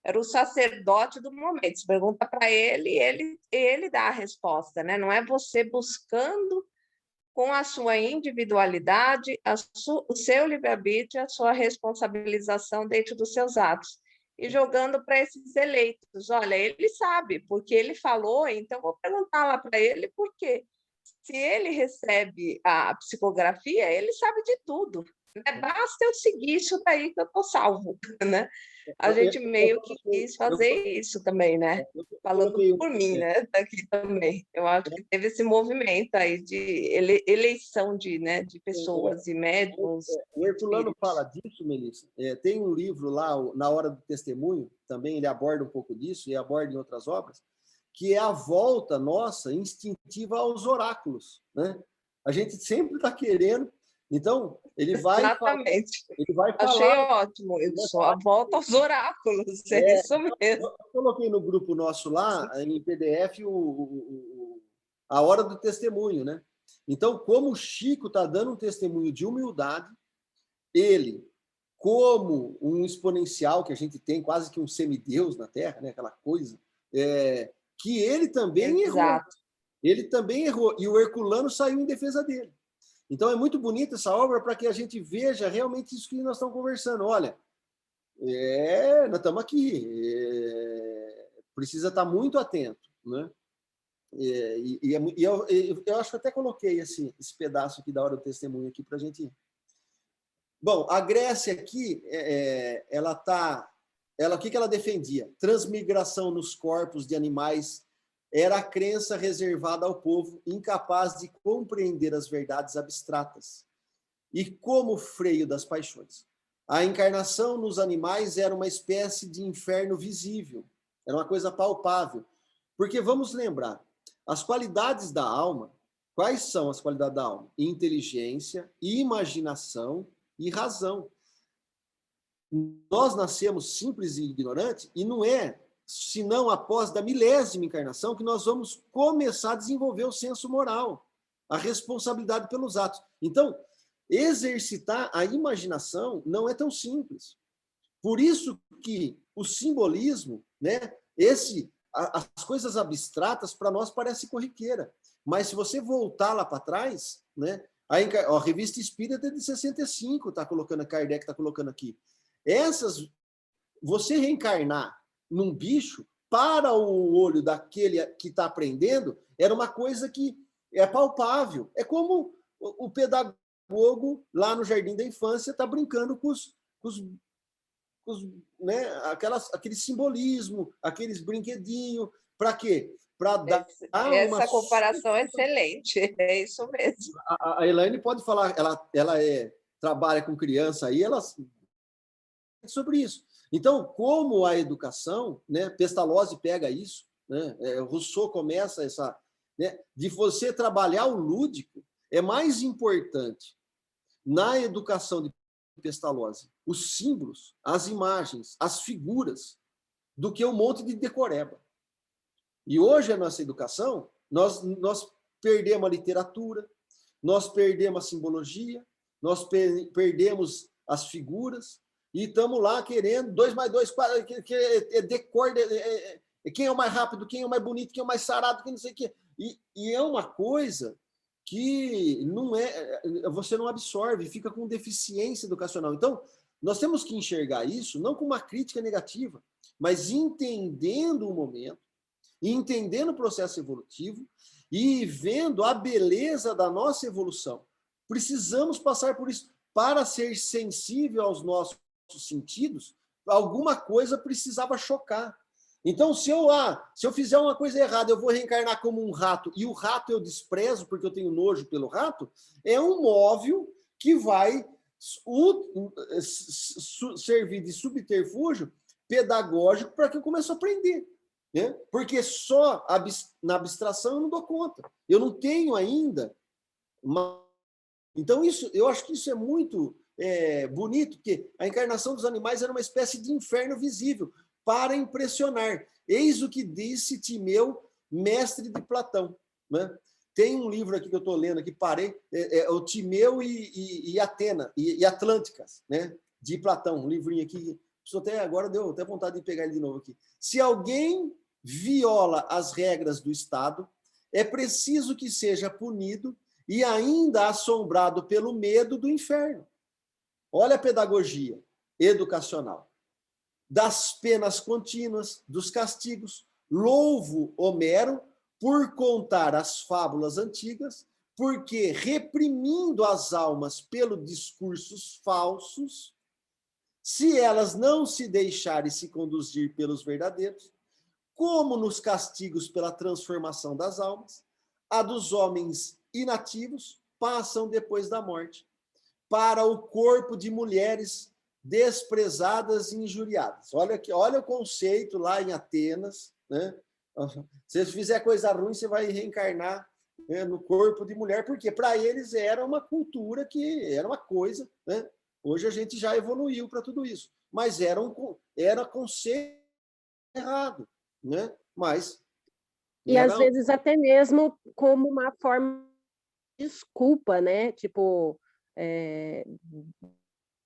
era o sacerdote do momento. Você pergunta para ele dá a resposta, né? Não é você buscando com a sua individualidade, o seu livre-arbítrio, a sua responsabilização dentro dos seus atos. E jogando para esses eleitos. Olha, ele sabe, porque ele falou, então vou perguntar lá para ele por quê. Se ele recebe a psicografia, ele sabe de tudo. Né? Basta eu seguir isso daí que eu estou salvo. Né? A gente meio que quis fazer isso também, né? Falando por mim, né? Daqui também. Eu acho que teve esse movimento aí de eleição de pessoas e médiums. O Herculano fala disso, Melissa. Tem um livro lá, Na Hora do Testemunho, também ele aborda um pouco disso, e aborda em outras obras, que é a volta nossa instintiva aos oráculos. Né? A gente sempre está querendo. Então, ele vai Exatamente. Ele vai falar. Achei ótimo isso, a volta aos oráculos, isso mesmo. Eu coloquei no grupo nosso lá, em PDF, a hora do testemunho, né? Então, como o Chico está dando um testemunho de humildade, ele, como um exponencial que a gente tem, quase que um semideus na Terra, né? Aquela coisa, que ele também errou. Ele também errou, e o Herculano saiu em defesa dele. Então, é muito bonita essa obra para que a gente veja realmente isso que nós estamos conversando. Olha, nós estamos aqui, precisa estar muito atento, né? Eu acho que até coloquei esse pedaço aqui da hora do testemunho aqui para a gente. Bom, a Grécia aqui, o que ela defendia? Transmigração nos corpos de animais era a crença reservada ao povo, incapaz de compreender as verdades abstratas e como freio das paixões. A encarnação nos animais era uma espécie de inferno visível, era uma coisa palpável. Porque vamos lembrar, as qualidades da alma, quais são as qualidades da alma? Inteligência, imaginação e razão. Nós nascemos simples e ignorantes, e não é senão após da milésima encarnação que nós vamos começar a desenvolver o senso moral, a responsabilidade pelos atos. Então, exercitar a imaginação não é tão simples. Por isso que o simbolismo, né, as coisas abstratas, para nós parece corriqueira. Mas se você voltar lá para trás, né, a Revista Espírita é de 65, Kardec está colocando aqui. Você reencarnar num bicho, para o olho daquele que está aprendendo, era uma coisa que é palpável. É como o pedagogo lá no Jardim da Infância está brincando com né, aquele simbolismo, aqueles brinquedinhos. Para quê? Para dar essa comparação é excelente, é isso mesmo. A Elaine pode falar, ela trabalha com criança aí, ela sobre isso. Então, como a educação, né, Pestalozzi pega isso, né, Rousseau começa essa, né, de você trabalhar o lúdico, é mais importante na educação de Pestalozzi os símbolos, as imagens, as figuras, do que um monte de decoreba. E hoje a nossa educação, nós perdemos a literatura, nós perdemos a simbologia, nós perdemos as figuras, e estamos lá querendo 2 mais 2, 4, decor, quem é o mais rápido, quem é o mais bonito, quem é o mais sarado, quem não sei o quê. E é uma coisa que não você não absorve, fica com deficiência educacional. Então, nós temos que enxergar isso não com uma crítica negativa, mas entendendo o momento, entendendo o processo evolutivo e vendo a beleza da nossa evolução. Precisamos passar por isso. Para ser sensível aos nossos sentidos, alguma coisa precisava chocar. Então, se eu fizer uma coisa errada, eu vou reencarnar como um rato, e o rato eu desprezo porque eu tenho nojo pelo rato, é um móvel que vai servir de subterfúgio pedagógico para que eu comece a aprender. Né? Porque só na abstração eu não dou conta. Eu não tenho ainda Então, eu acho que isso é muito bonito, porque a encarnação dos animais era uma espécie de inferno visível para impressionar. Eis o que disse Timeu, mestre de Platão. Né? Tem um livro aqui que eu estou lendo, aqui parei, o Timeu e Atena, e Atlânticas, né? De Platão, um livrinho aqui. Agora deu até vontade de pegar ele de novo aqui. Se alguém viola as regras do Estado, é preciso que seja punido e ainda assombrado pelo medo do inferno. Olha a pedagogia educacional. Das penas contínuas, dos castigos. Louvo Homero por contar as fábulas antigas, porque reprimindo as almas pelos discursos falsos, se elas não se deixarem se conduzir pelos verdadeiros, como nos castigos pela transformação das almas, a dos homens inativos passam depois da morte, para o corpo de mulheres desprezadas e injuriadas. Olha o conceito lá em Atenas, né? Se você fizer coisa ruim, você vai reencarnar, né, no corpo de mulher, porque para eles era uma cultura que era uma coisa, né? Hoje a gente já evoluiu para tudo isso, mas era conceito errado, né? Mas E às vezes até mesmo como uma forma de desculpa, né? Tipo,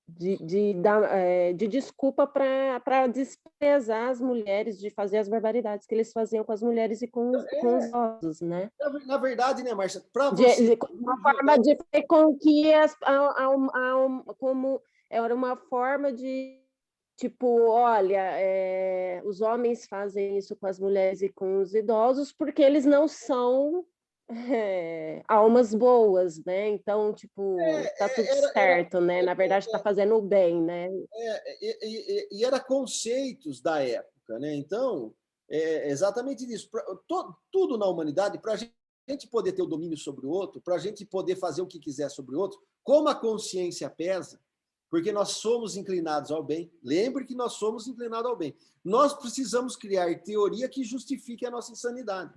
de desculpa para desprezar as mulheres, de fazer as barbaridades que eles faziam com as mulheres e com os idosos, né? Na verdade, né, Márcia, para você... Uma forma de ver com que como era uma forma de, tipo, olha, os homens fazem isso com as mulheres e com os idosos porque eles não são almas boas, né? Então, tipo, tá tudo certo, né? Na verdade, está fazendo o bem, né? E era conceitos da época, né? Então, exatamente isso. Tudo na humanidade, para a gente poder ter o domínio sobre o outro, para a gente poder fazer o que quiser sobre o outro, como a consciência pesa, porque nós somos inclinados ao bem. Lembre que nós somos inclinados ao bem. Nós precisamos criar teoria que justifique a nossa insanidade.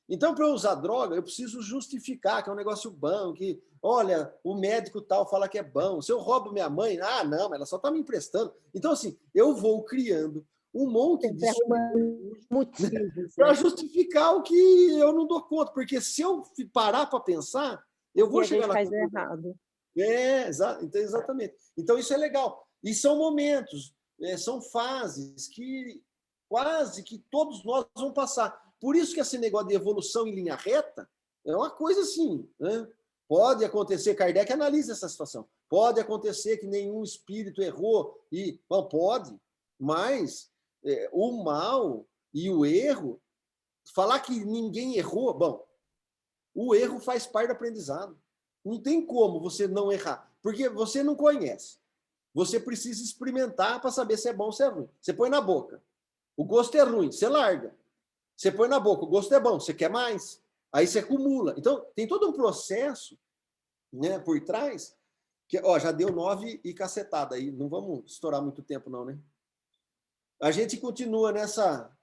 Então, para eu usar droga, eu preciso justificar que é um negócio bom, que, olha, o médico tal fala que é bom. Se eu roubo minha mãe, não, ela só está me emprestando. Então, assim, eu vou criando um monte de motivos para justificar o que eu não dou conta. Porque se eu parar para pensar, eu vou chegar na conclusão. Errado. Exatamente. Então, isso é legal. E são momentos, são fases que quase que todos nós vamos passar. Por isso que esse negócio de evolução em linha reta é uma coisa assim, né? Pode acontecer, Kardec analisa essa situação, pode acontecer que nenhum espírito errou, bom, pode, mas o mal e o erro, falar que ninguém errou, bom, o erro faz parte do aprendizado. Não tem como você não errar, porque você não conhece. Você precisa experimentar para saber se é bom ou se é ruim. Você põe na boca, o gosto é ruim, você larga. Você põe na boca, o gosto é bom, você quer mais, aí você acumula. Então, tem todo um processo, né, por trás, que já deu 9 e cacetada aí, não vamos estourar muito tempo não, né? A gente continua nessa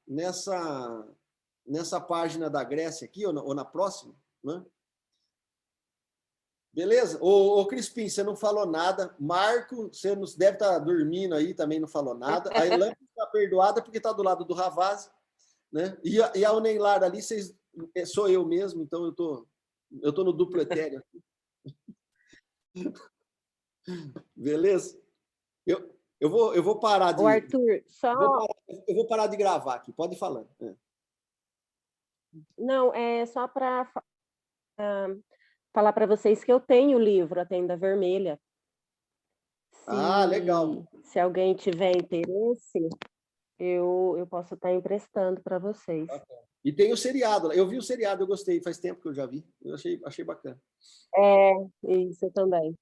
página da Grécia aqui, ou na próxima, né? Beleza? Ô Crispim, você não falou nada. Marco, você deve estar dormindo aí, também não falou nada. A Elane está perdoada porque está do lado do Ravazzi. Né? E a Uneilar ali, sou eu mesmo, então eu tô no duplo etéreo. Beleza? Eu vou parar de... Arthur, só... Eu vou parar de gravar aqui, pode ir falando. Não, é só para falar para vocês que eu tenho o livro A Tenda Vermelha. Legal. Se alguém tiver interesse, eu posso estar emprestando para vocês. E tem o seriado. Eu vi o seriado, eu gostei. Faz tempo que eu já vi. Eu achei bacana. Isso também.